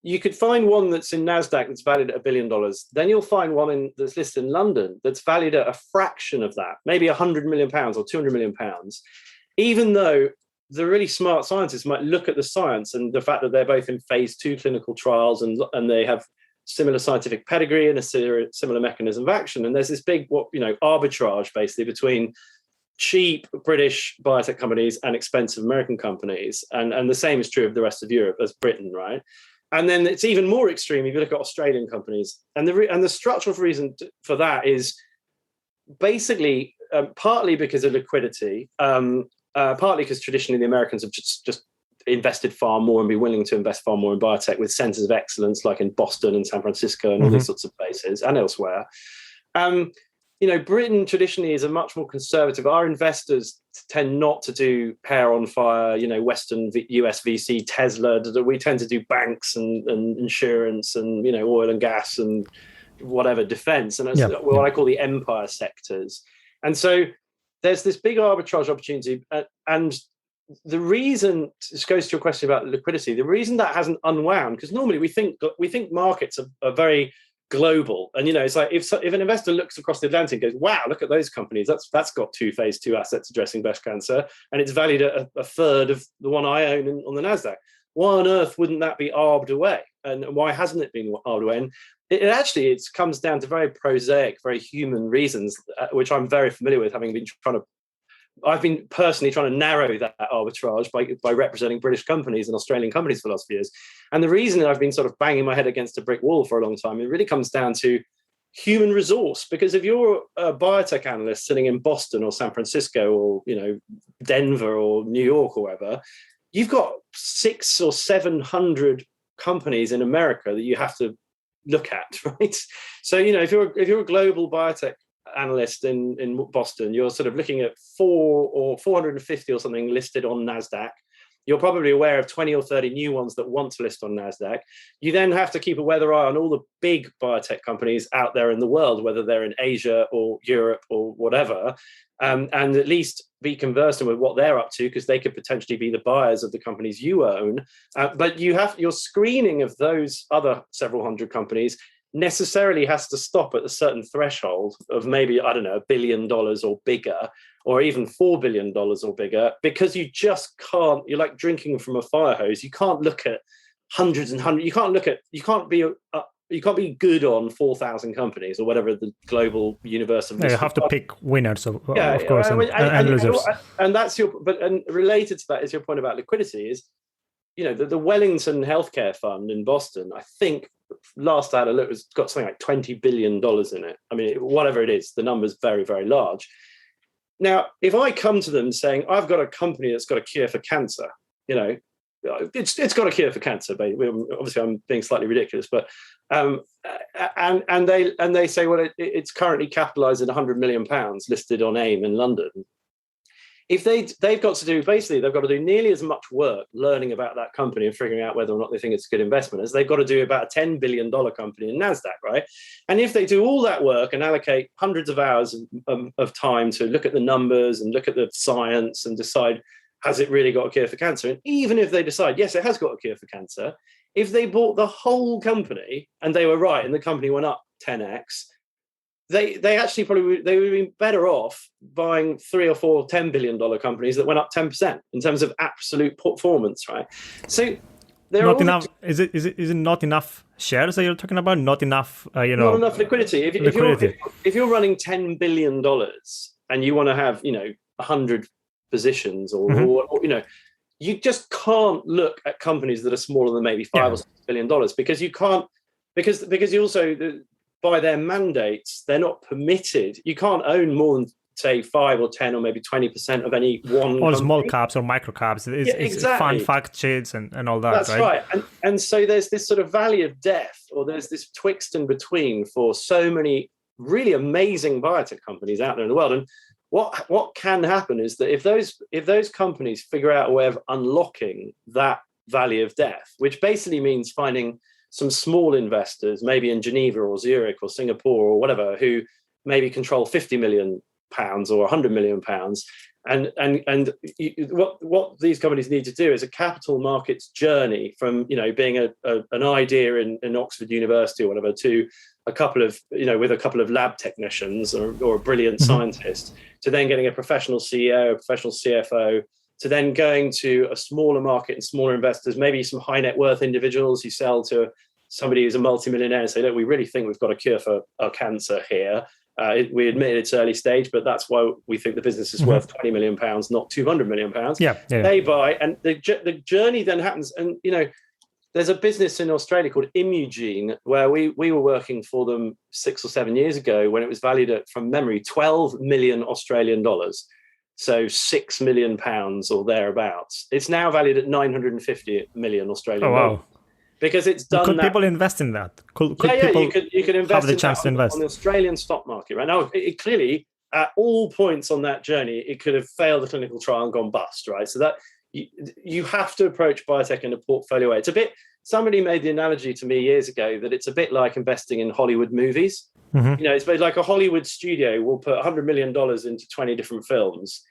B: you could find one that's in NASDAQ that's valued at $1 billion. Then you'll find one that's listed in London that's valued at a fraction of that, maybe £100 million or £200 million, even though the really smart scientists might look at the science and the fact that they're both in phase 2 clinical trials and they have similar scientific pedigree and a similar mechanism of action. And there's this big, arbitrage basically between cheap British biotech companies and expensive American companies. And the same is true of the rest of Europe as Britain, right? And then it's even more extreme if you look at Australian companies. And the structural reason for that is basically partly because of liquidity, partly because traditionally the Americans have just invested far more and be willing to invest far more in biotech with centers of excellence like in Boston and San Francisco and all these sorts of places and elsewhere. Britain traditionally is a much more conservative. Our investors tend not to do hair on fire, Western US VC, Tesla. We tend to do banks and insurance and, oil and gas and whatever, defense. And that's what I call the empire sectors. And so there's this big arbitrage opportunity. And the reason, this goes to your question about liquidity, the reason that hasn't unwound, because normally we think markets are very global. And, it's like if an investor looks across the Atlantic and goes, wow, look at those companies, that's got 2 phase 2 assets addressing breast cancer, and it's valued at a third of the one I own on the NASDAQ. Why on earth wouldn't that be arbed away? And why hasn't it been arbed away? And it comes down to very prosaic, very human reasons, which I'm very familiar with, having been I've been personally trying to narrow that arbitrage by representing British companies and Australian companies for the last few years. And the reason I've been sort of banging my head against a brick wall for a long time, it really comes down to human resource. Because if you're a biotech analyst sitting in Boston or San Francisco or, Denver or New York or wherever, you've got 600 or 700 companies in America that you have to look at, right? So, if you're a global biotech analyst in Boston, you're sort of looking at 450 or something listed on NASDAQ. You're probably aware of 20 or 30 new ones that want to list on NASDAQ. You then have to keep a weather eye on all the big biotech companies out there in the world, whether they're in Asia or Europe or whatever, and at least be conversant with what they're up to, because they could potentially be the buyers of the companies you own. But your screening of those other several hundred companies necessarily has to stop at a certain threshold of maybe, I don't know, $1 billion or bigger, or even $4 billion or bigger, because you just can't, you're like drinking from a fire hose. You can't look at hundreds and hundreds. You can't be good on 4,000 companies or whatever the global universe of.
A: You have to pick winners, of course, and losers.
B: And that's and related to that is your point about liquidity is, the Wellington Healthcare Fund in Boston, I think last I had a look, it's got something like $20 billion in it. I mean, whatever it is, the number's very, very large. Now, if I come to them saying, I've got a company that's got a cure for cancer, it's got a cure for cancer. Obviously, I'm being slightly ridiculous, but and they say, well, it's currently capitalized at £100 million listed on AIM in London. If they've got to do nearly as much work learning about that company and figuring out whether or not they think it's a good investment as they've got to do about a $10 billion company in NASDAQ, right? And if they do all that work and allocate hundreds of hours of time to look at the numbers and look at the science and decide, has it really got a cure for cancer? And even if they decide, yes, it has got a cure for cancer, if they bought the whole company and they were right and the company went up 10x, they actually would be better off buying 3 or 4 $10 billion companies that went up 10% in terms of absolute performance, right? So not
A: enough. Is it not enough shares that you're talking about? Not enough,
B: not enough liquidity. If you're running $10 billion and you want to have 100 positions or you just can't look at companies that are smaller than maybe $5 or $6 billion because you can't because you also by their mandates, they're not permitted. You can't own more than, say, 5 or 10 or maybe 20% of any one.
A: Or small caps or micro caps. It's fund fact sheets and all that.
B: That's right. And so there's this sort of valley of death, or there's this twixt and between for so many really amazing biotech companies out there in the world. And what can happen is that if those companies figure out a way of unlocking that valley of death, which basically means finding some small investors, maybe in Geneva or Zurich or Singapore or whatever, who maybe control 50 million pounds or 100 million pounds. And what these companies need to do is a capital markets journey from, being an idea in Oxford University or whatever to a couple of, with a couple of lab technicians or a brilliant scientist, to then getting a professional CEO, a professional CFO, to then going to a smaller market and smaller investors, maybe some high net worth individuals who sell to somebody who's a multimillionaire and say, look, we really think we've got a cure for our cancer here. We admit it's early stage, but that's why we think the business is worth 20 million pounds, not 200 million pounds.
A: Yeah.
B: They buy, and the journey then happens. And, there's a business in Australia called Imugene, where we were working for them 6 or 7 years ago when it was valued at, from memory, 12 million Australian dollars. So 6 million pounds or thereabouts. It's now valued at 950 million Australian dollars. Wow. Because it's done.
A: Could people invest in that? Could
B: people you could invest
A: have the chance to invest
B: on the Australian stock market right now? It clearly, at all points on that journey, it could have failed the clinical trial and gone bust, right? So that you have to approach biotech in a portfolio way. It's a bit. Somebody made the analogy to me years ago that it's a bit like investing in Hollywood movies. It's like a Hollywood studio will put $100 million into 20 different films.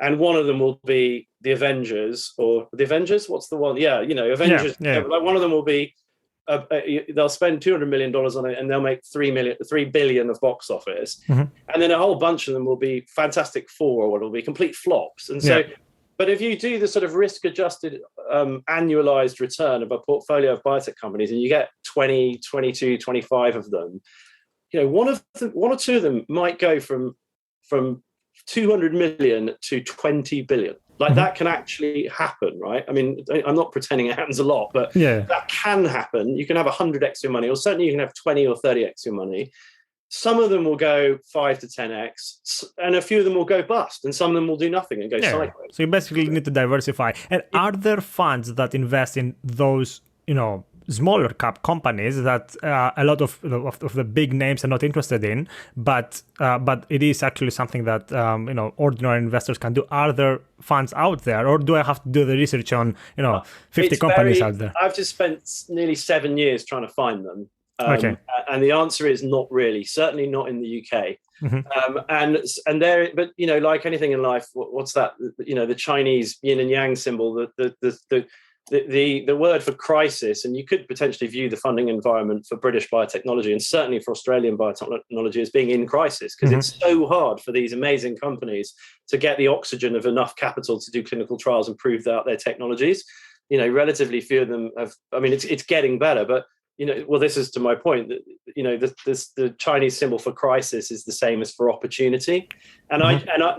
B: And one of them will be the Avengers or the Avengers. What's the one? Yeah, Avengers. Yeah. Like one of them will be, they'll spend $200 million on it and they'll make $3 billion of box office. And then a whole bunch of them will be Fantastic Four or what will be complete flops. And so, but if you do the sort of risk adjusted annualized return of a portfolio of biotech companies and you get 20, 22, 25 of them, one or two of them might go from 200 million to 20 billion. Like that can actually happen, right? I mean, I'm not pretending it happens a lot, but that can happen. You can have 100x your money, or certainly you can have 20 or 30x your money. Some of them will go 5 to 10x, and a few of them will go bust, and some of them will do nothing and go sideways.
A: So you basically need to diversify. And are there funds that invest in those, smaller cap companies that a lot of the big names are not interested in, but it is actually something that ordinary investors can do? Are there funds out there, or do I have to do the research on 50 companies out there?
B: I've just spent nearly 7 years trying to find them. And the answer is not really, certainly not in the UK. And there, but like anything in life, what's that? The Chinese yin and yang symbol, the word for crisis, and you could potentially view the funding environment for British biotechnology and certainly for Australian biotechnology as being in crisis, because it's so hard for these amazing companies to get the oxygen of enough capital to do clinical trials and prove out their technologies. Relatively few of them have. I mean, it's getting better, but this is to my point that the Chinese symbol for crisis is the same as for opportunity, and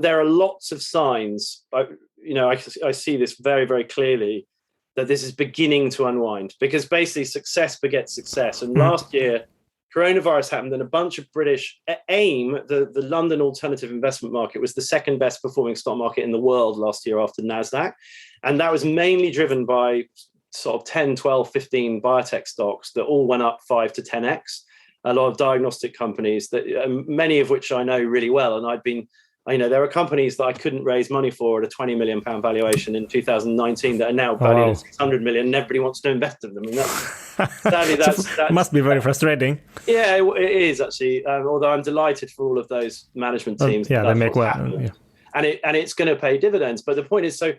B: there are lots of signs. I see this very, very clearly, that this is beginning to unwind, because basically success begets success. And last year, coronavirus happened, and a bunch of British AIM, the London alternative investment market, was the second best performing stock market in the world last year after NASDAQ, and that was mainly driven by sort of 10, 12, 15 biotech stocks that all went up 5 to 10x. A lot of diagnostic companies, that many of which I know really well. And there are companies that I couldn't raise money for at a 20 million pound valuation in 2019 that are now valued at 600 million, and everybody wants to invest in them. And that must
A: be very frustrating.
B: Yeah, it is actually. Although I'm delighted for all of those management teams.
A: They make well.
B: And it's going to pay dividends. But the point is, so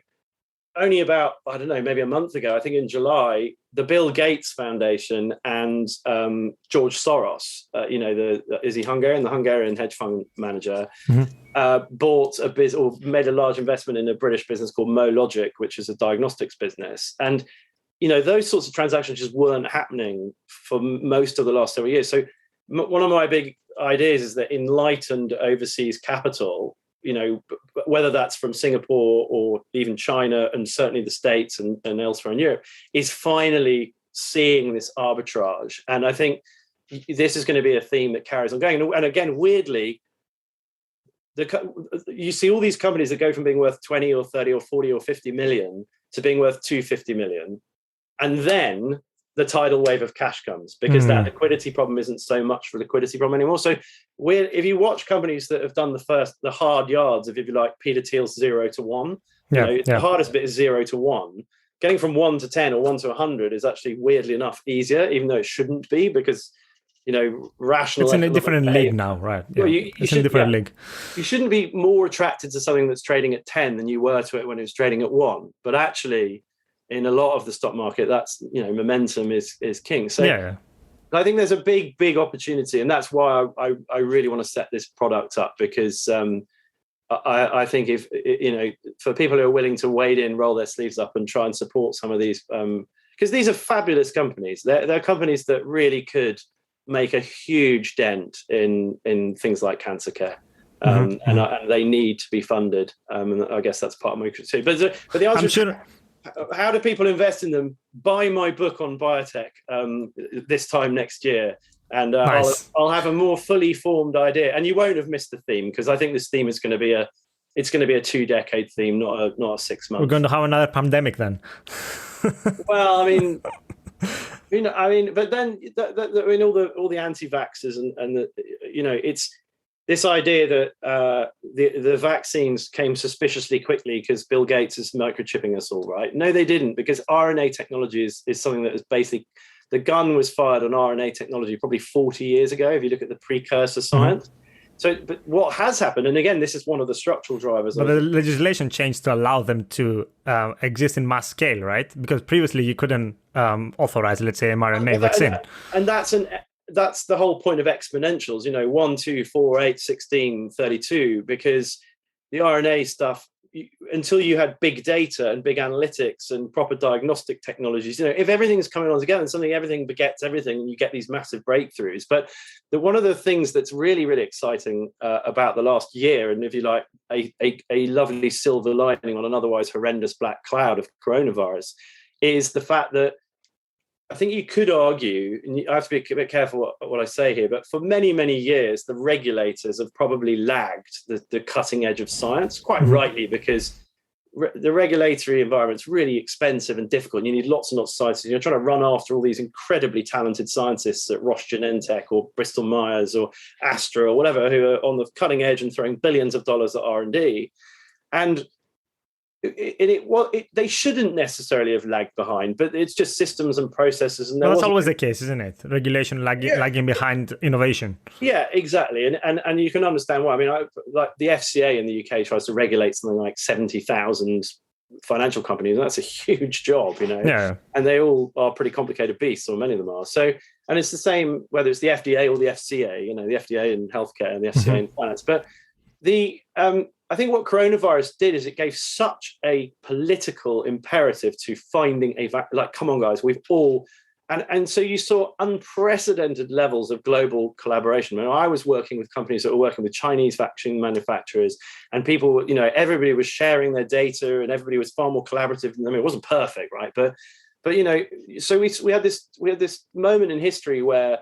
B: only about, I don't know, maybe a month ago, I think in July, the Bill Gates Foundation and George Soros, is he Hungarian? The Hungarian hedge fund manager, bought a or made a large investment in a British business called MoLogic, which is a diagnostics business. And, those sorts of transactions just weren't happening for most of the last several years. So one of my big ideas is that enlightened overseas capital, whether that's from Singapore or even China, and certainly the States and elsewhere in Europe, is finally seeing this arbitrage. And I think this is going to be a theme that carries on going. And again, weirdly, you see all these companies that go from being worth 20 or 30 or 40 or 50 million to being worth 250 million. And then the tidal wave of cash comes, because that liquidity problem isn't so much for liquidity problem anymore. So if you watch companies that have done the hard yards of, if you like, Peter Thiel's 0 to 1, the hardest bit is 0 to 1. getting from 1 to 10 or 1 to 100 is actually weirdly enough easier, even though it shouldn't be, because rational.
A: It's in a different league now, right? Yeah,
B: well,
A: it's in a different league.
B: You shouldn't be more attracted to something that's trading at 10 than you were to it when it was trading at 1. But actually, in a lot of the stock market, that's momentum is king. So
A: yeah.
B: I think there's a big opportunity, and that's why I really want to set this product up, because I think if for people who are willing to wade in, roll their sleeves up, and try and support some of these, because these are fabulous companies. They're companies that really could make a huge dent in things like cancer care, and they need to be funded. And I guess that's part of my critique. But the answer is, how do people invest in them? Buy my book on biotech this time next year, and
A: nice.
B: I'll have a more fully formed idea. And you won't have missed the theme, because I think this theme is going to be a 2-decade theme, not a 6 month.
A: We're going to have another pandemic then.
B: Well, but then all the anti-vaxxers and it's this idea that the vaccines came suspiciously quickly because Bill Gates is microchipping us all, right? No, they didn't, because RNA technology is something that is basically, the gun was fired on RNA technology probably 40 years ago, if you look at the precursor science. Mm-hmm. So, but what has happened, and again, this is one of the structural drivers.
A: But the legislation changed to allow them to exist in mass scale, right? Because previously you couldn't authorize, let's say, mRNA vaccine.
B: And that's the whole point of exponentials, 1, 2, 4, 8, 16, 32, because the RNA stuff, until you had big data and big analytics and proper diagnostic technologies, if everything's coming on together and suddenly everything begets everything, and you get these massive breakthroughs. But one of the things that's really, really exciting about the last year, and if you like, a lovely silver lining on an otherwise horrendous black cloud of coronavirus, is the fact that I think you could argue, and I have to be a bit careful what I say here, but for many, many years, the regulators have probably lagged the cutting edge of science, quite rightly, because the regulatory environment's really expensive and difficult. You need lots and lots of scientists. You're trying to run after all these incredibly talented scientists at Roche Genentech or Bristol Myers or Astra or whatever, who are on the cutting edge and throwing billions of dollars at R&D. And they shouldn't necessarily have lagged behind, but it's just systems and processes. And
A: that's always the case, isn't it? Regulation lagging behind innovation.
B: Yeah, exactly. And you can understand why. Like the FCA in the UK tries to regulate something like 70,000 financial companies, and that's a huge job,
A: Yeah.
B: And they all are pretty complicated beasts, or many of them are. So, and it's the same whether it's the FDA or the FCA, the FDA in healthcare and the FCA in finance. But I think what coronavirus did is it gave such a political imperative to finding come on, guys, we've all, and so you saw unprecedented levels of global collaboration. I was working with companies that were working with Chinese vaccine manufacturers, and people, everybody was sharing their data, and everybody was far more collaborative. It wasn't perfect, right? But so we had this moment in history where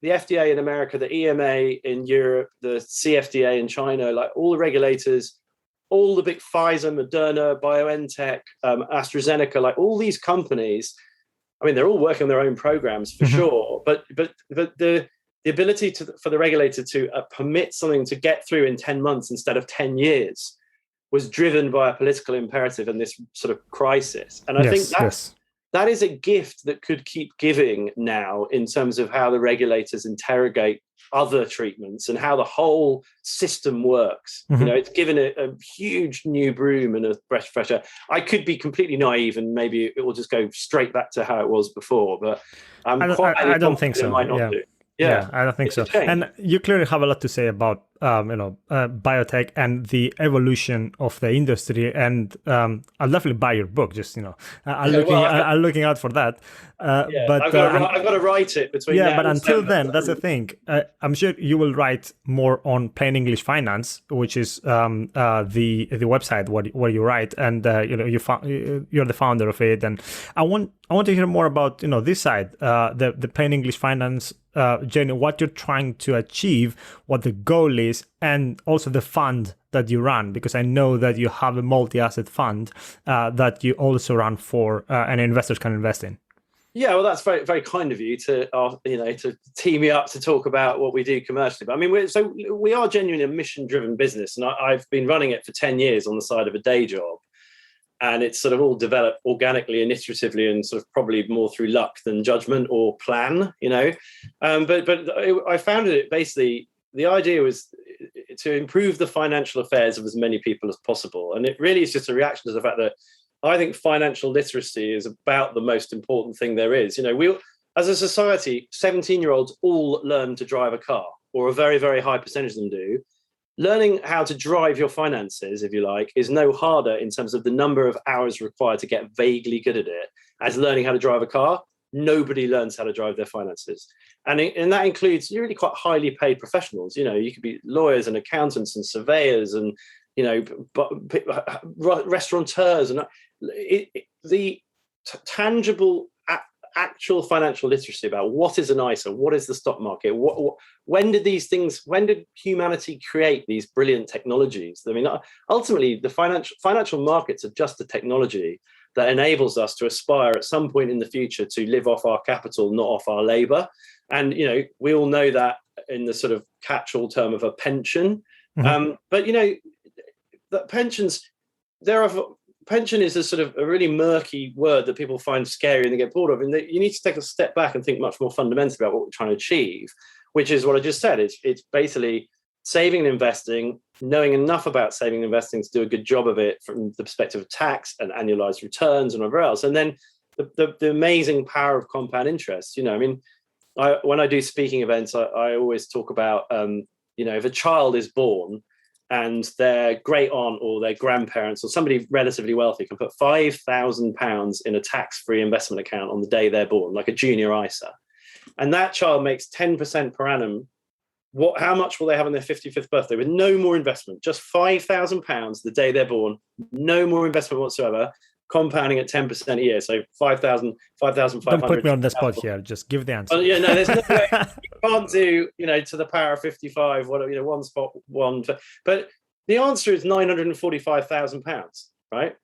B: the FDA in America, the EMA in Europe, the CFDA in China, like all the regulators, all the big Pfizer, Moderna, BioNTech, AstraZeneca, like all these companies, they're all working on their own programs for sure. But the ability for the regulator to permit something to get through in 10 months instead of 10 years was driven by a political imperative and this sort of crisis. And I think that is a gift that could keep giving now, in terms of how the regulators interrogate other treatments and how the whole system works. It's given a huge new broom and a fresh air. I could be completely naive, and maybe it will just go straight back to how it was before. But
A: I don't think so.
B: It might not do.
A: Yeah, I don't think so. And you clearly have a lot to say about biotech and the evolution of the industry. And I'll definitely buy your book. Just I'm looking out for that. But
B: I've got to write it between.
A: Yeah, but until then, that's the thing. I'm sure you will write more on Plain English Finance, which is the website where you write, and you're the founder of it. And I want to hear more about this side, the Plain English Finance journey, what you're trying to achieve, what the goal is, and also the fund that you run, because I know that you have a multi-asset fund that you also run for and investors can invest in.
B: Yeah, well, that's very, very kind of you to tee me up to talk about what we do commercially. But we are genuinely a mission-driven business, and I've been running it for 10 years on the side of a day job. And it's sort of all developed organically and iteratively, and sort of probably more through luck than judgment or plan, But I found it basically, the idea was to improve the financial affairs of as many people as possible. And it really is just a reaction to the fact that I think financial literacy is about the most important thing there is. We, as a society, 17-year-olds all learn to drive a car, or a very, very high percentage of them do. Learning how to drive your finances, if you like, is no harder in terms of the number of hours required to get vaguely good at it as learning how to drive a car. Nobody learns how to drive their finances. And that includes really quite highly paid professionals. You could be lawyers and accountants and surveyors and, restaurateurs. And the tangible, actual financial literacy about what is an ISA, what is the stock market, when did humanity create these brilliant technologies? I mean, ultimately, the financial markets are just a technology that enables us to aspire at some point in the future to live off our capital, not off our labor. And, we all know that in the sort of catch-all term of a pension. Mm-hmm. But, that pension is a sort of a really murky word that people find scary and they get bored of. And you need to take a step back and think much more fundamentally about what we're trying to achieve, which is what I just said. It's basically saving and investing, knowing enough about saving and investing to do a good job of it from the perspective of tax and annualized returns and whatever else. And then the amazing power of compound interest. When I do speaking events, I always talk about, if a child is born and their great aunt or their grandparents or somebody relatively wealthy can put £5,000 in a tax-free investment account on the day they're born, like a junior ISA, and that child makes 10% per annum, how much will they have on their 55th birthday with no more investment? Just £5,000 the day they're born, no more investment whatsoever, compounding at 10% a year. So 5,500.
A: Don't put me on the spot here. Just give the answer.
B: There's no way. You can't do, to the power of 55, one spot, one. But the answer is £945,000, right?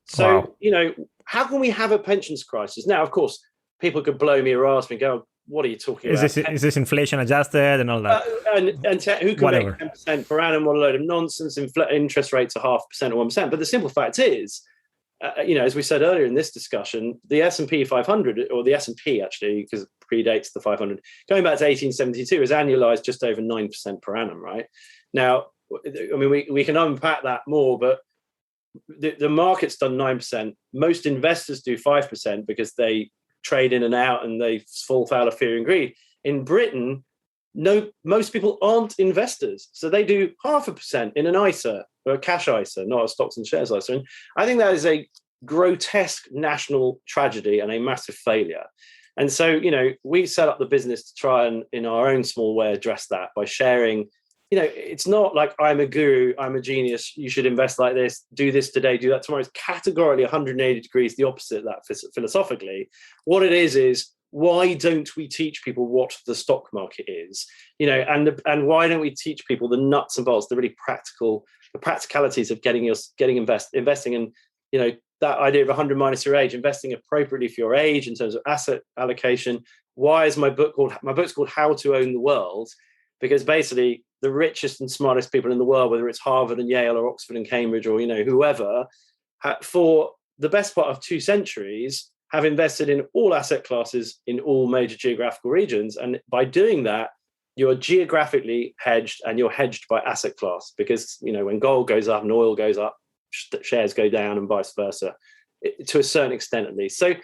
B: So,
A: wow.
B: How can we have a pensions crisis? Now, of course, people could blow me or ask me, go, what are you talking about?
A: Is this inflation adjusted and all that?
B: Who can make 10% per annum? What a load of nonsense. Interest rates are 0.5% or 1%. But the simple fact is, as we said earlier in this discussion, the S&P 500, or the S&P actually, because it predates the 500, going back to 1872, has annualized just over 9% per annum, right? Now, I mean, we can unpack that more, but the market's done 9%. Most investors do 5% because they trade in and out and they fall foul of fear and greed. In Britain, most people aren't investors, so they do 0.5% in an ISA, or a cash ISA, not a stocks and shares ISA. And I think that is a grotesque national tragedy and a massive failure. And so, we set up the business to try and, in our own small way, address that by sharing. It's not like I'm a guru, I'm a genius, you should invest like this, do this today, do that tomorrow. It's categorically 180 degrees the opposite of that philosophically. What it is why don't we teach people what the stock market is? And why don't we teach people the nuts and bolts, the practicalities of investing in, that idea of 100 minus your age, investing appropriately for your age in terms of asset allocation. Why is my book's called How to Own the World? Because basically the richest and smartest people in the world, whether it's Harvard and Yale or Oxford and Cambridge or, whoever, for the best part of 2 centuries, have invested in all asset classes in all major geographical regions. And by doing that, you're geographically hedged, and you're hedged by asset class, because, when gold goes up and oil goes up, shares go down and vice versa, to a certain extent at least. So,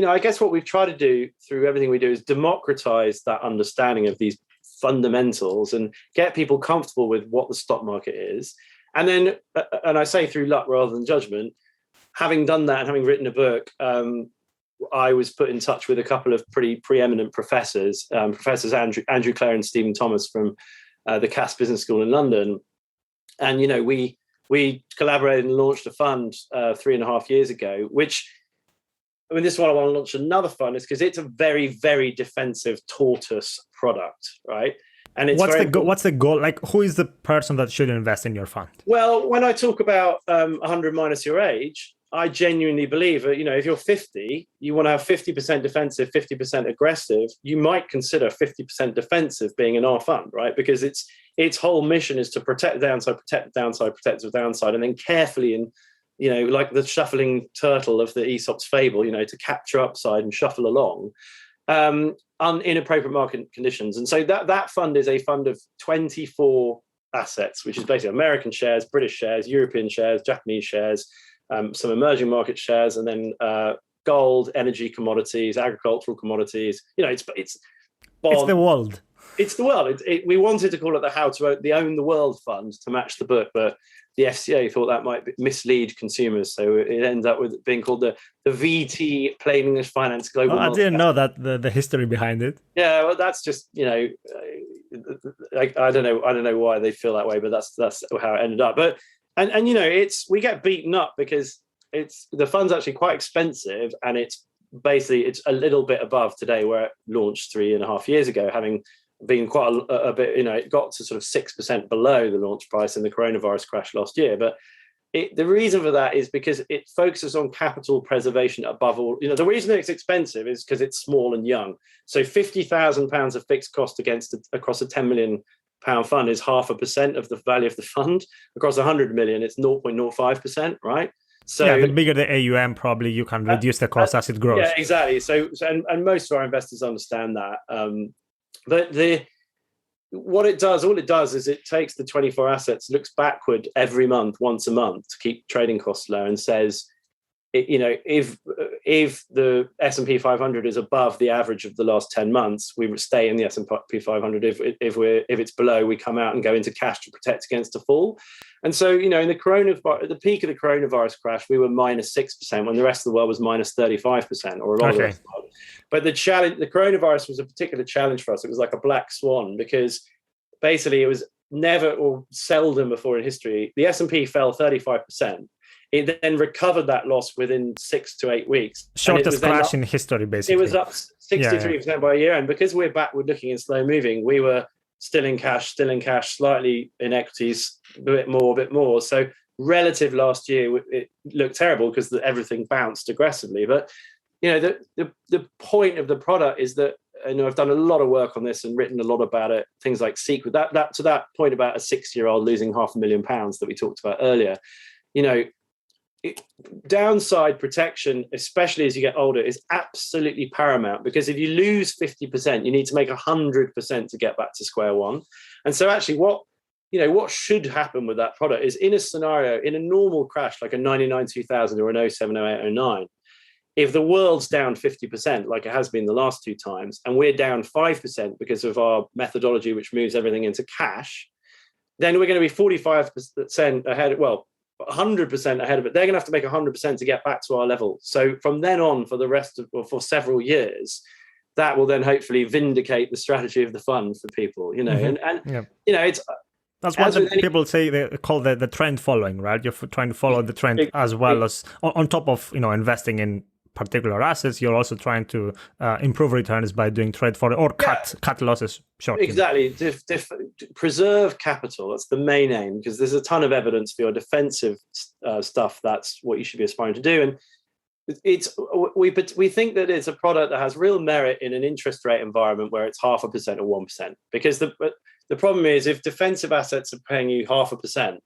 B: I guess what we've tried to do through everything we do is democratize that understanding of these fundamentals and get people comfortable with what the stock market is. And then, and I say through luck rather than judgment, having done that and having written a book, I was put in touch with a couple of pretty preeminent professors, Professors Andrew Clare and Stephen Thomas from the Cass Business School in London. And, we collaborated and launched a fund 3.5 years ago, which, this is why I want to launch another fund, is because it's a very, very defensive tortoise product, right? And it's
A: what's the goal? Like, who is the person that should invest in your fund?
B: Well, when I talk about 100 minus your age, I genuinely believe that, if you're 50, you want to have 50% defensive, 50% aggressive. You might consider 50% defensive being in our fund, right? Because its whole mission is to protect the downside, and then carefully and like the shuffling turtle of the Aesop's fable, to capture upside and shuffle along, in appropriate market conditions. And so that fund is a fund of 24 assets, which is basically American shares, British shares, European shares, Japanese shares, some emerging market shares, and then gold, energy commodities, agricultural commodities. It's bond.
A: It's the world.
B: It's the world. We wanted to call it the Own the World Fund to match the book, but the FCA thought that might mislead consumers, so it ends up with being called the VT, Plain English Finance Global.
A: I didn't know that the history behind it.
B: Yeah, well, that's just I don't know why they feel that way, but that's how it ended up. But and we get beaten up because the fund's actually quite expensive, and it's a little bit above today where it launched 3.5 years ago, having been quite a bit, it got to sort of 6% below the launch price in the coronavirus crash last year. But the reason for that is because it focuses on capital preservation above all. The reason it's expensive is because it's small and young. So £50,000 of fixed cost across a £10 million fund is 0.5% of the value of the fund. Across 100 million, it's 0.05%, right? So
C: the bigger the AUM, probably you can reduce the cost as it grows.
B: Yeah, exactly. So and most of our investors understand that. But all it does is it takes the 24 assets, looks backward every month, once a month, to keep trading costs low, and says, if the S&P 500 is above the average of the last 10 months, we would stay in the S&P 500. If it's below, we come out and go into cash to protect against a fall. And so, in at the peak of the coronavirus crash, we were -6% when the rest of the world was -35%, or a lot of the rest of the world. But the coronavirus was a particular challenge for us. It was like a black swan, because basically it was never or seldom before in history. The S&P fell 35%. It then recovered that loss within 6 to 8 weeks.
C: Shortest crash in history, basically.
B: It was up 63% by a year. And because we're backward looking and slow moving, we were still in cash, slightly in equities, a bit more. So relative last year, it looked terrible because everything bounced aggressively. But, the point of the product is that, I've done a lot of work on this and written a lot about it, things like Secret. That to that point about a 6-year-old losing £500,000 that we talked about earlier, downside protection, especially as you get older, is absolutely paramount, because if you lose 50%, you need to make 100% to get back to square one. And so actually what should happen with that product is, in a scenario, in a normal crash, like a 99-2000 or an 07-08-09, if the world's down 50%, like it has been the last two times, and we're down 5% because of our methodology, which moves everything into cash, then we're going to be 45% ahead. 100% ahead of it. They're going to have to make 100% to get back to our level. So from then on, for several years, that will then hopefully vindicate the strategy of the fund for people. It's
C: that's what people say. They call the trend following, right? You're trying to follow the trend as well as on top of investing in particular assets. You're also trying to improve returns by doing trade for or cut losses short.
B: Exactly. Preserve capital. That's the main aim, because there's a ton of evidence for your defensive stuff. That's what you should be aspiring to do. And we think that it's a product that has real merit in an interest rate environment where it's 0.5% or 1%. Because the problem is, if defensive assets are paying you 0.5%,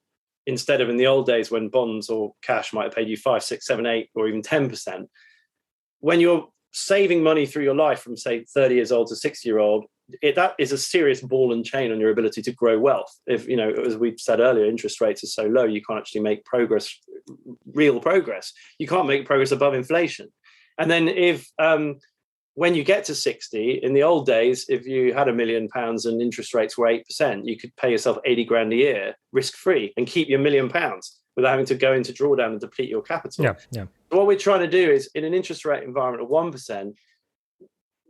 B: instead of in the old days when bonds or cash might have paid you 5, 6, 7, 8, or even 10%, when you're saving money through your life from, say, 30 years old to 60-year-old, that is a serious ball and chain on your ability to grow wealth. If, as we said earlier, interest rates are so low, you can't actually make real progress. You can't make progress above inflation. And then when you get to 60, in the old days, if you had £1 million and interest rates were 8%, you could pay yourself 80 grand a year risk-free and keep your £1 million without having to go into drawdown and deplete your capital.
C: Yeah.
B: What we're trying to do is, in an interest rate environment of 1%,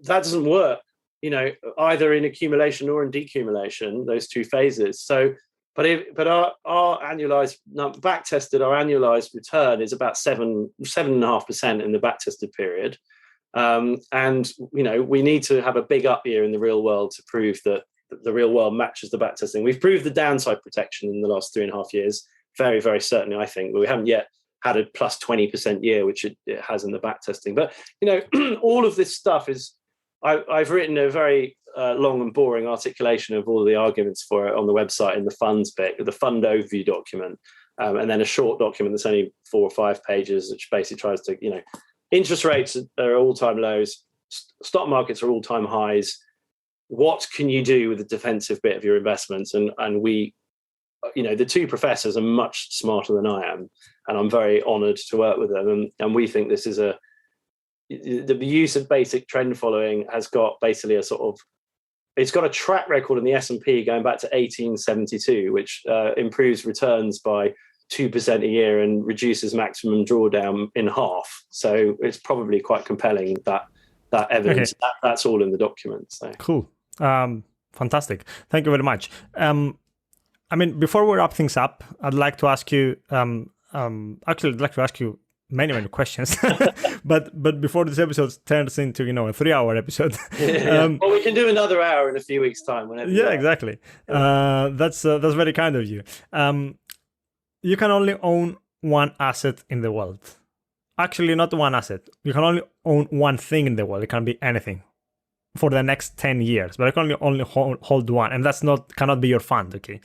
B: that doesn't work, either in accumulation or in decumulation, those two phases. So, but our annualized, back-tested, our annualized return is about 7.5% in the back-tested period. And we need to have a big up year in the real world to prove that the real world matches the back testing. We've proved the downside protection in the last 3.5 years, very, very certainly, I think, but we haven't yet had a plus 20% year, which it has in the back testing. But all of this stuff is, I've written a very long and boring articulation of all of the arguments for it on the website in the funds bit, the fund overview document. and then a short document that's only 4 or 5 pages, which basically tries to, interest rates are all-time lows, stock markets are all-time highs. What can you do with the defensive bit of your investments? And we, the two professors are much smarter than I am, and I'm very honoured to work with them. And we think this is the use of basic trend following has got basically it's got a track record in the S&P going back to 1872, which improves returns by 2% a year and reduces maximum drawdown in half. So it's probably quite compelling, that evidence. Okay. That's all in the document. So.
C: Cool. Fantastic. Thank you very much. Before we wrap things up, I'd like to ask you, I'd like to ask you many questions, but before this episode turns into, a 3-hour episode.
B: Well, we can do another hour in a few weeks' time. Whenever.
C: Yeah, exactly. That's very kind of you. You can only own one asset in the world. Actually, not one asset. You can only own one thing in the world. It can be anything for the next 10 years, but I can only hold one, and that's cannot be your fund. Okay,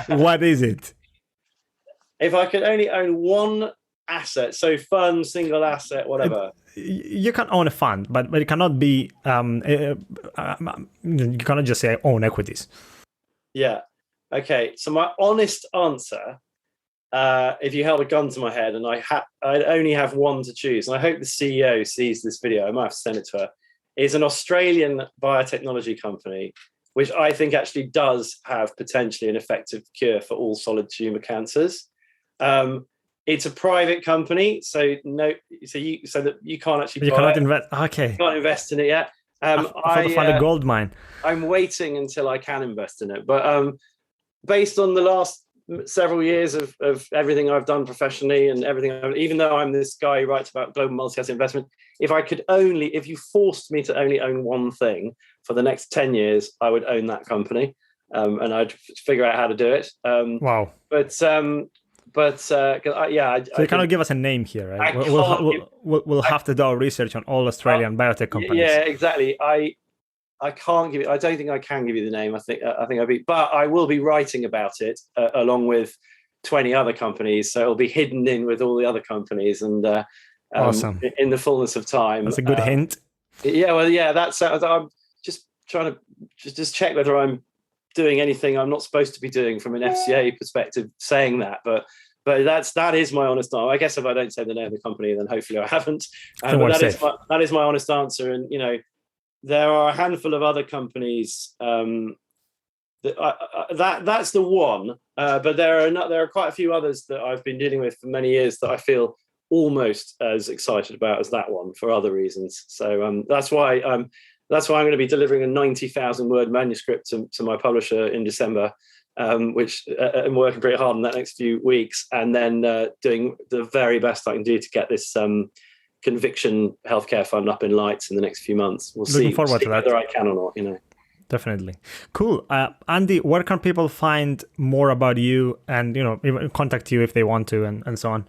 C: what is it?
B: If I could only own one asset, so fund, single asset, whatever.
C: You can own a fund, but it cannot be. You cannot just say I own equities.
B: Yeah. Okay. So my honest answer, if you held a gun to my head and I'd only have one to choose, and I hope the CEO sees this video, I might have to send it to her, is an Australian biotechnology company, which I think actually does have potentially an effective cure for all solid tumor cancers. It's a private company, so that you can't actually.
C: You cannot invest. Okay.
B: You can't invest in it yet.
C: I find a gold mine.
B: I'm waiting until I can invest in it, but based on the last several years of everything I've done professionally and everything, even though I'm this guy who writes about global multi-asset investment, if you forced me to only own one thing for the next 10 years, I would own that company, and I'd figure out how to do it.
C: Wow.
B: So
C: you cannot give us a name here, right? We'll have to do our research on all Australian biotech companies.
B: Yeah, exactly. I can't give it. I don't think I can give you the name. I think but I will be writing about it along with 20 other companies. So it'll be hidden in with all the other companies, and
C: awesome.
B: In the fullness of time.
C: That's a good hint.
B: Yeah, well, yeah. I'm just trying to just check whether I'm doing anything I'm not supposed to be doing from an FCA perspective, saying that, but that is my honest answer. I guess if I don't say the name of the company, then hopefully I haven't. But that is my honest answer. And there are a handful of other companies that's the one. But there are quite a few others that I've been dealing with for many years that I feel almost as excited about as that one for other reasons. So that's why I'm going to be delivering a 90,000 word manuscript to my publisher in December, which I'm working pretty hard on that next few weeks, and then doing the very best I can do to get this conviction healthcare fund up in lights in the next few months. We'll see whether I can or not.
C: Definitely. Cool. Andy, where can people find more about you and even contact you if they want to, and so on?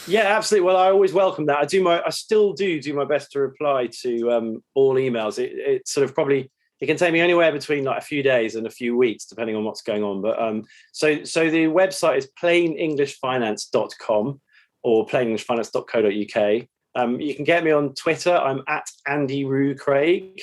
B: Yeah, absolutely. Well, I always welcome that. I still do my best to reply to all emails. It sort of probably, it can take me anywhere between like a few days and a few weeks, depending on what's going on. But so the website is plainenglishfinance.com or plainenglishfinance.co.uk. You can get me on Twitter. I'm at Andy Rue Craig.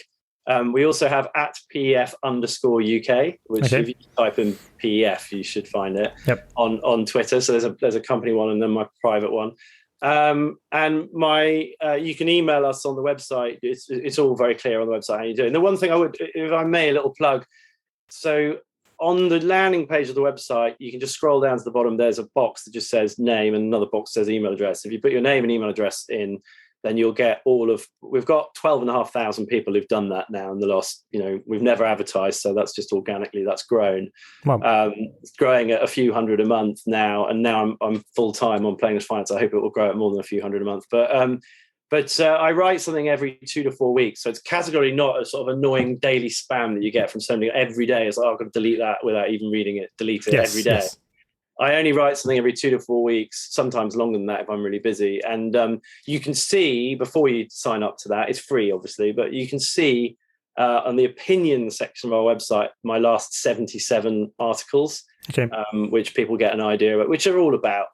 B: We also have at PEF_UK, which if you type in PEF, you should find it on Twitter. So there's a company one and then my private one. And you can email us on the website. It's all very clear on the website how you do it. And the one thing I would, if I may, a little plug. So on the landing page of the website, you can just scroll down to the bottom. There's a box that just says name and another box says email address. If you put your name and email address in, then you'll get we've got 12,500 people who've done that now in the last, we've never advertised. So that's just organically, that's grown. Wow. It's growing at a few hundred a month now. And now I'm full-time on Plain English Finance. I hope it will grow at more than a few hundred a month. But I write something every 2 to 4 weeks. So it's categorically not a sort of annoying daily spam that you get from somebody every day. It's like, I've got to delete that without even reading it, delete it every day. Yes. I only write something every 2 to 4 weeks, sometimes longer than that if I'm really busy. And you can see, before you sign up to that, it's free, obviously, but you can see on the opinion section of our website my last 77 articles, which people get an idea of, which are all about,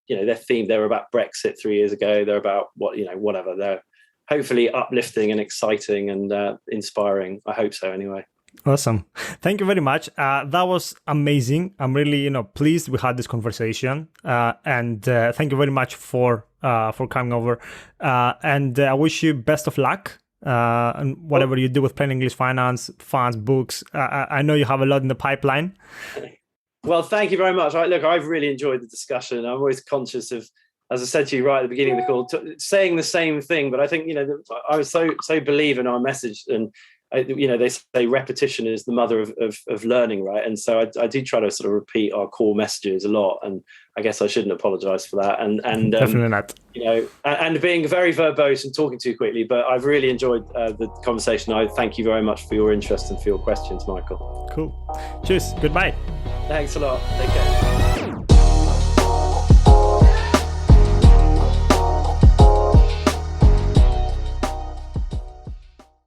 B: their theme. They were about Brexit 3 years ago. They're about whatever. They're hopefully uplifting and exciting and inspiring. I hope so anyway.
C: Awesome. Thank you very much. That was amazing. I'm really, pleased we had this conversation. And thank you very much for coming over. And I wish you best of luck. And whatever you do with Plain English Finance, funds, books. I know you have a lot in the pipeline.
B: Well, thank you very much. I've really enjoyed the discussion. I'm always conscious of, as I said to you right at the beginning of the call, saying the same thing. But I think, I was so believe in our message, and they say repetition is the mother of learning, right? And so I do try to sort of repeat our core messages a lot, and I guess I shouldn't apologize for that. And
C: definitely not.
B: And being very verbose and talking too quickly. But I've really enjoyed the conversation. I thank you very much for your interest and for your questions, Michael.
C: Cool. Cheers. Goodbye.
B: Thanks a lot. Take care.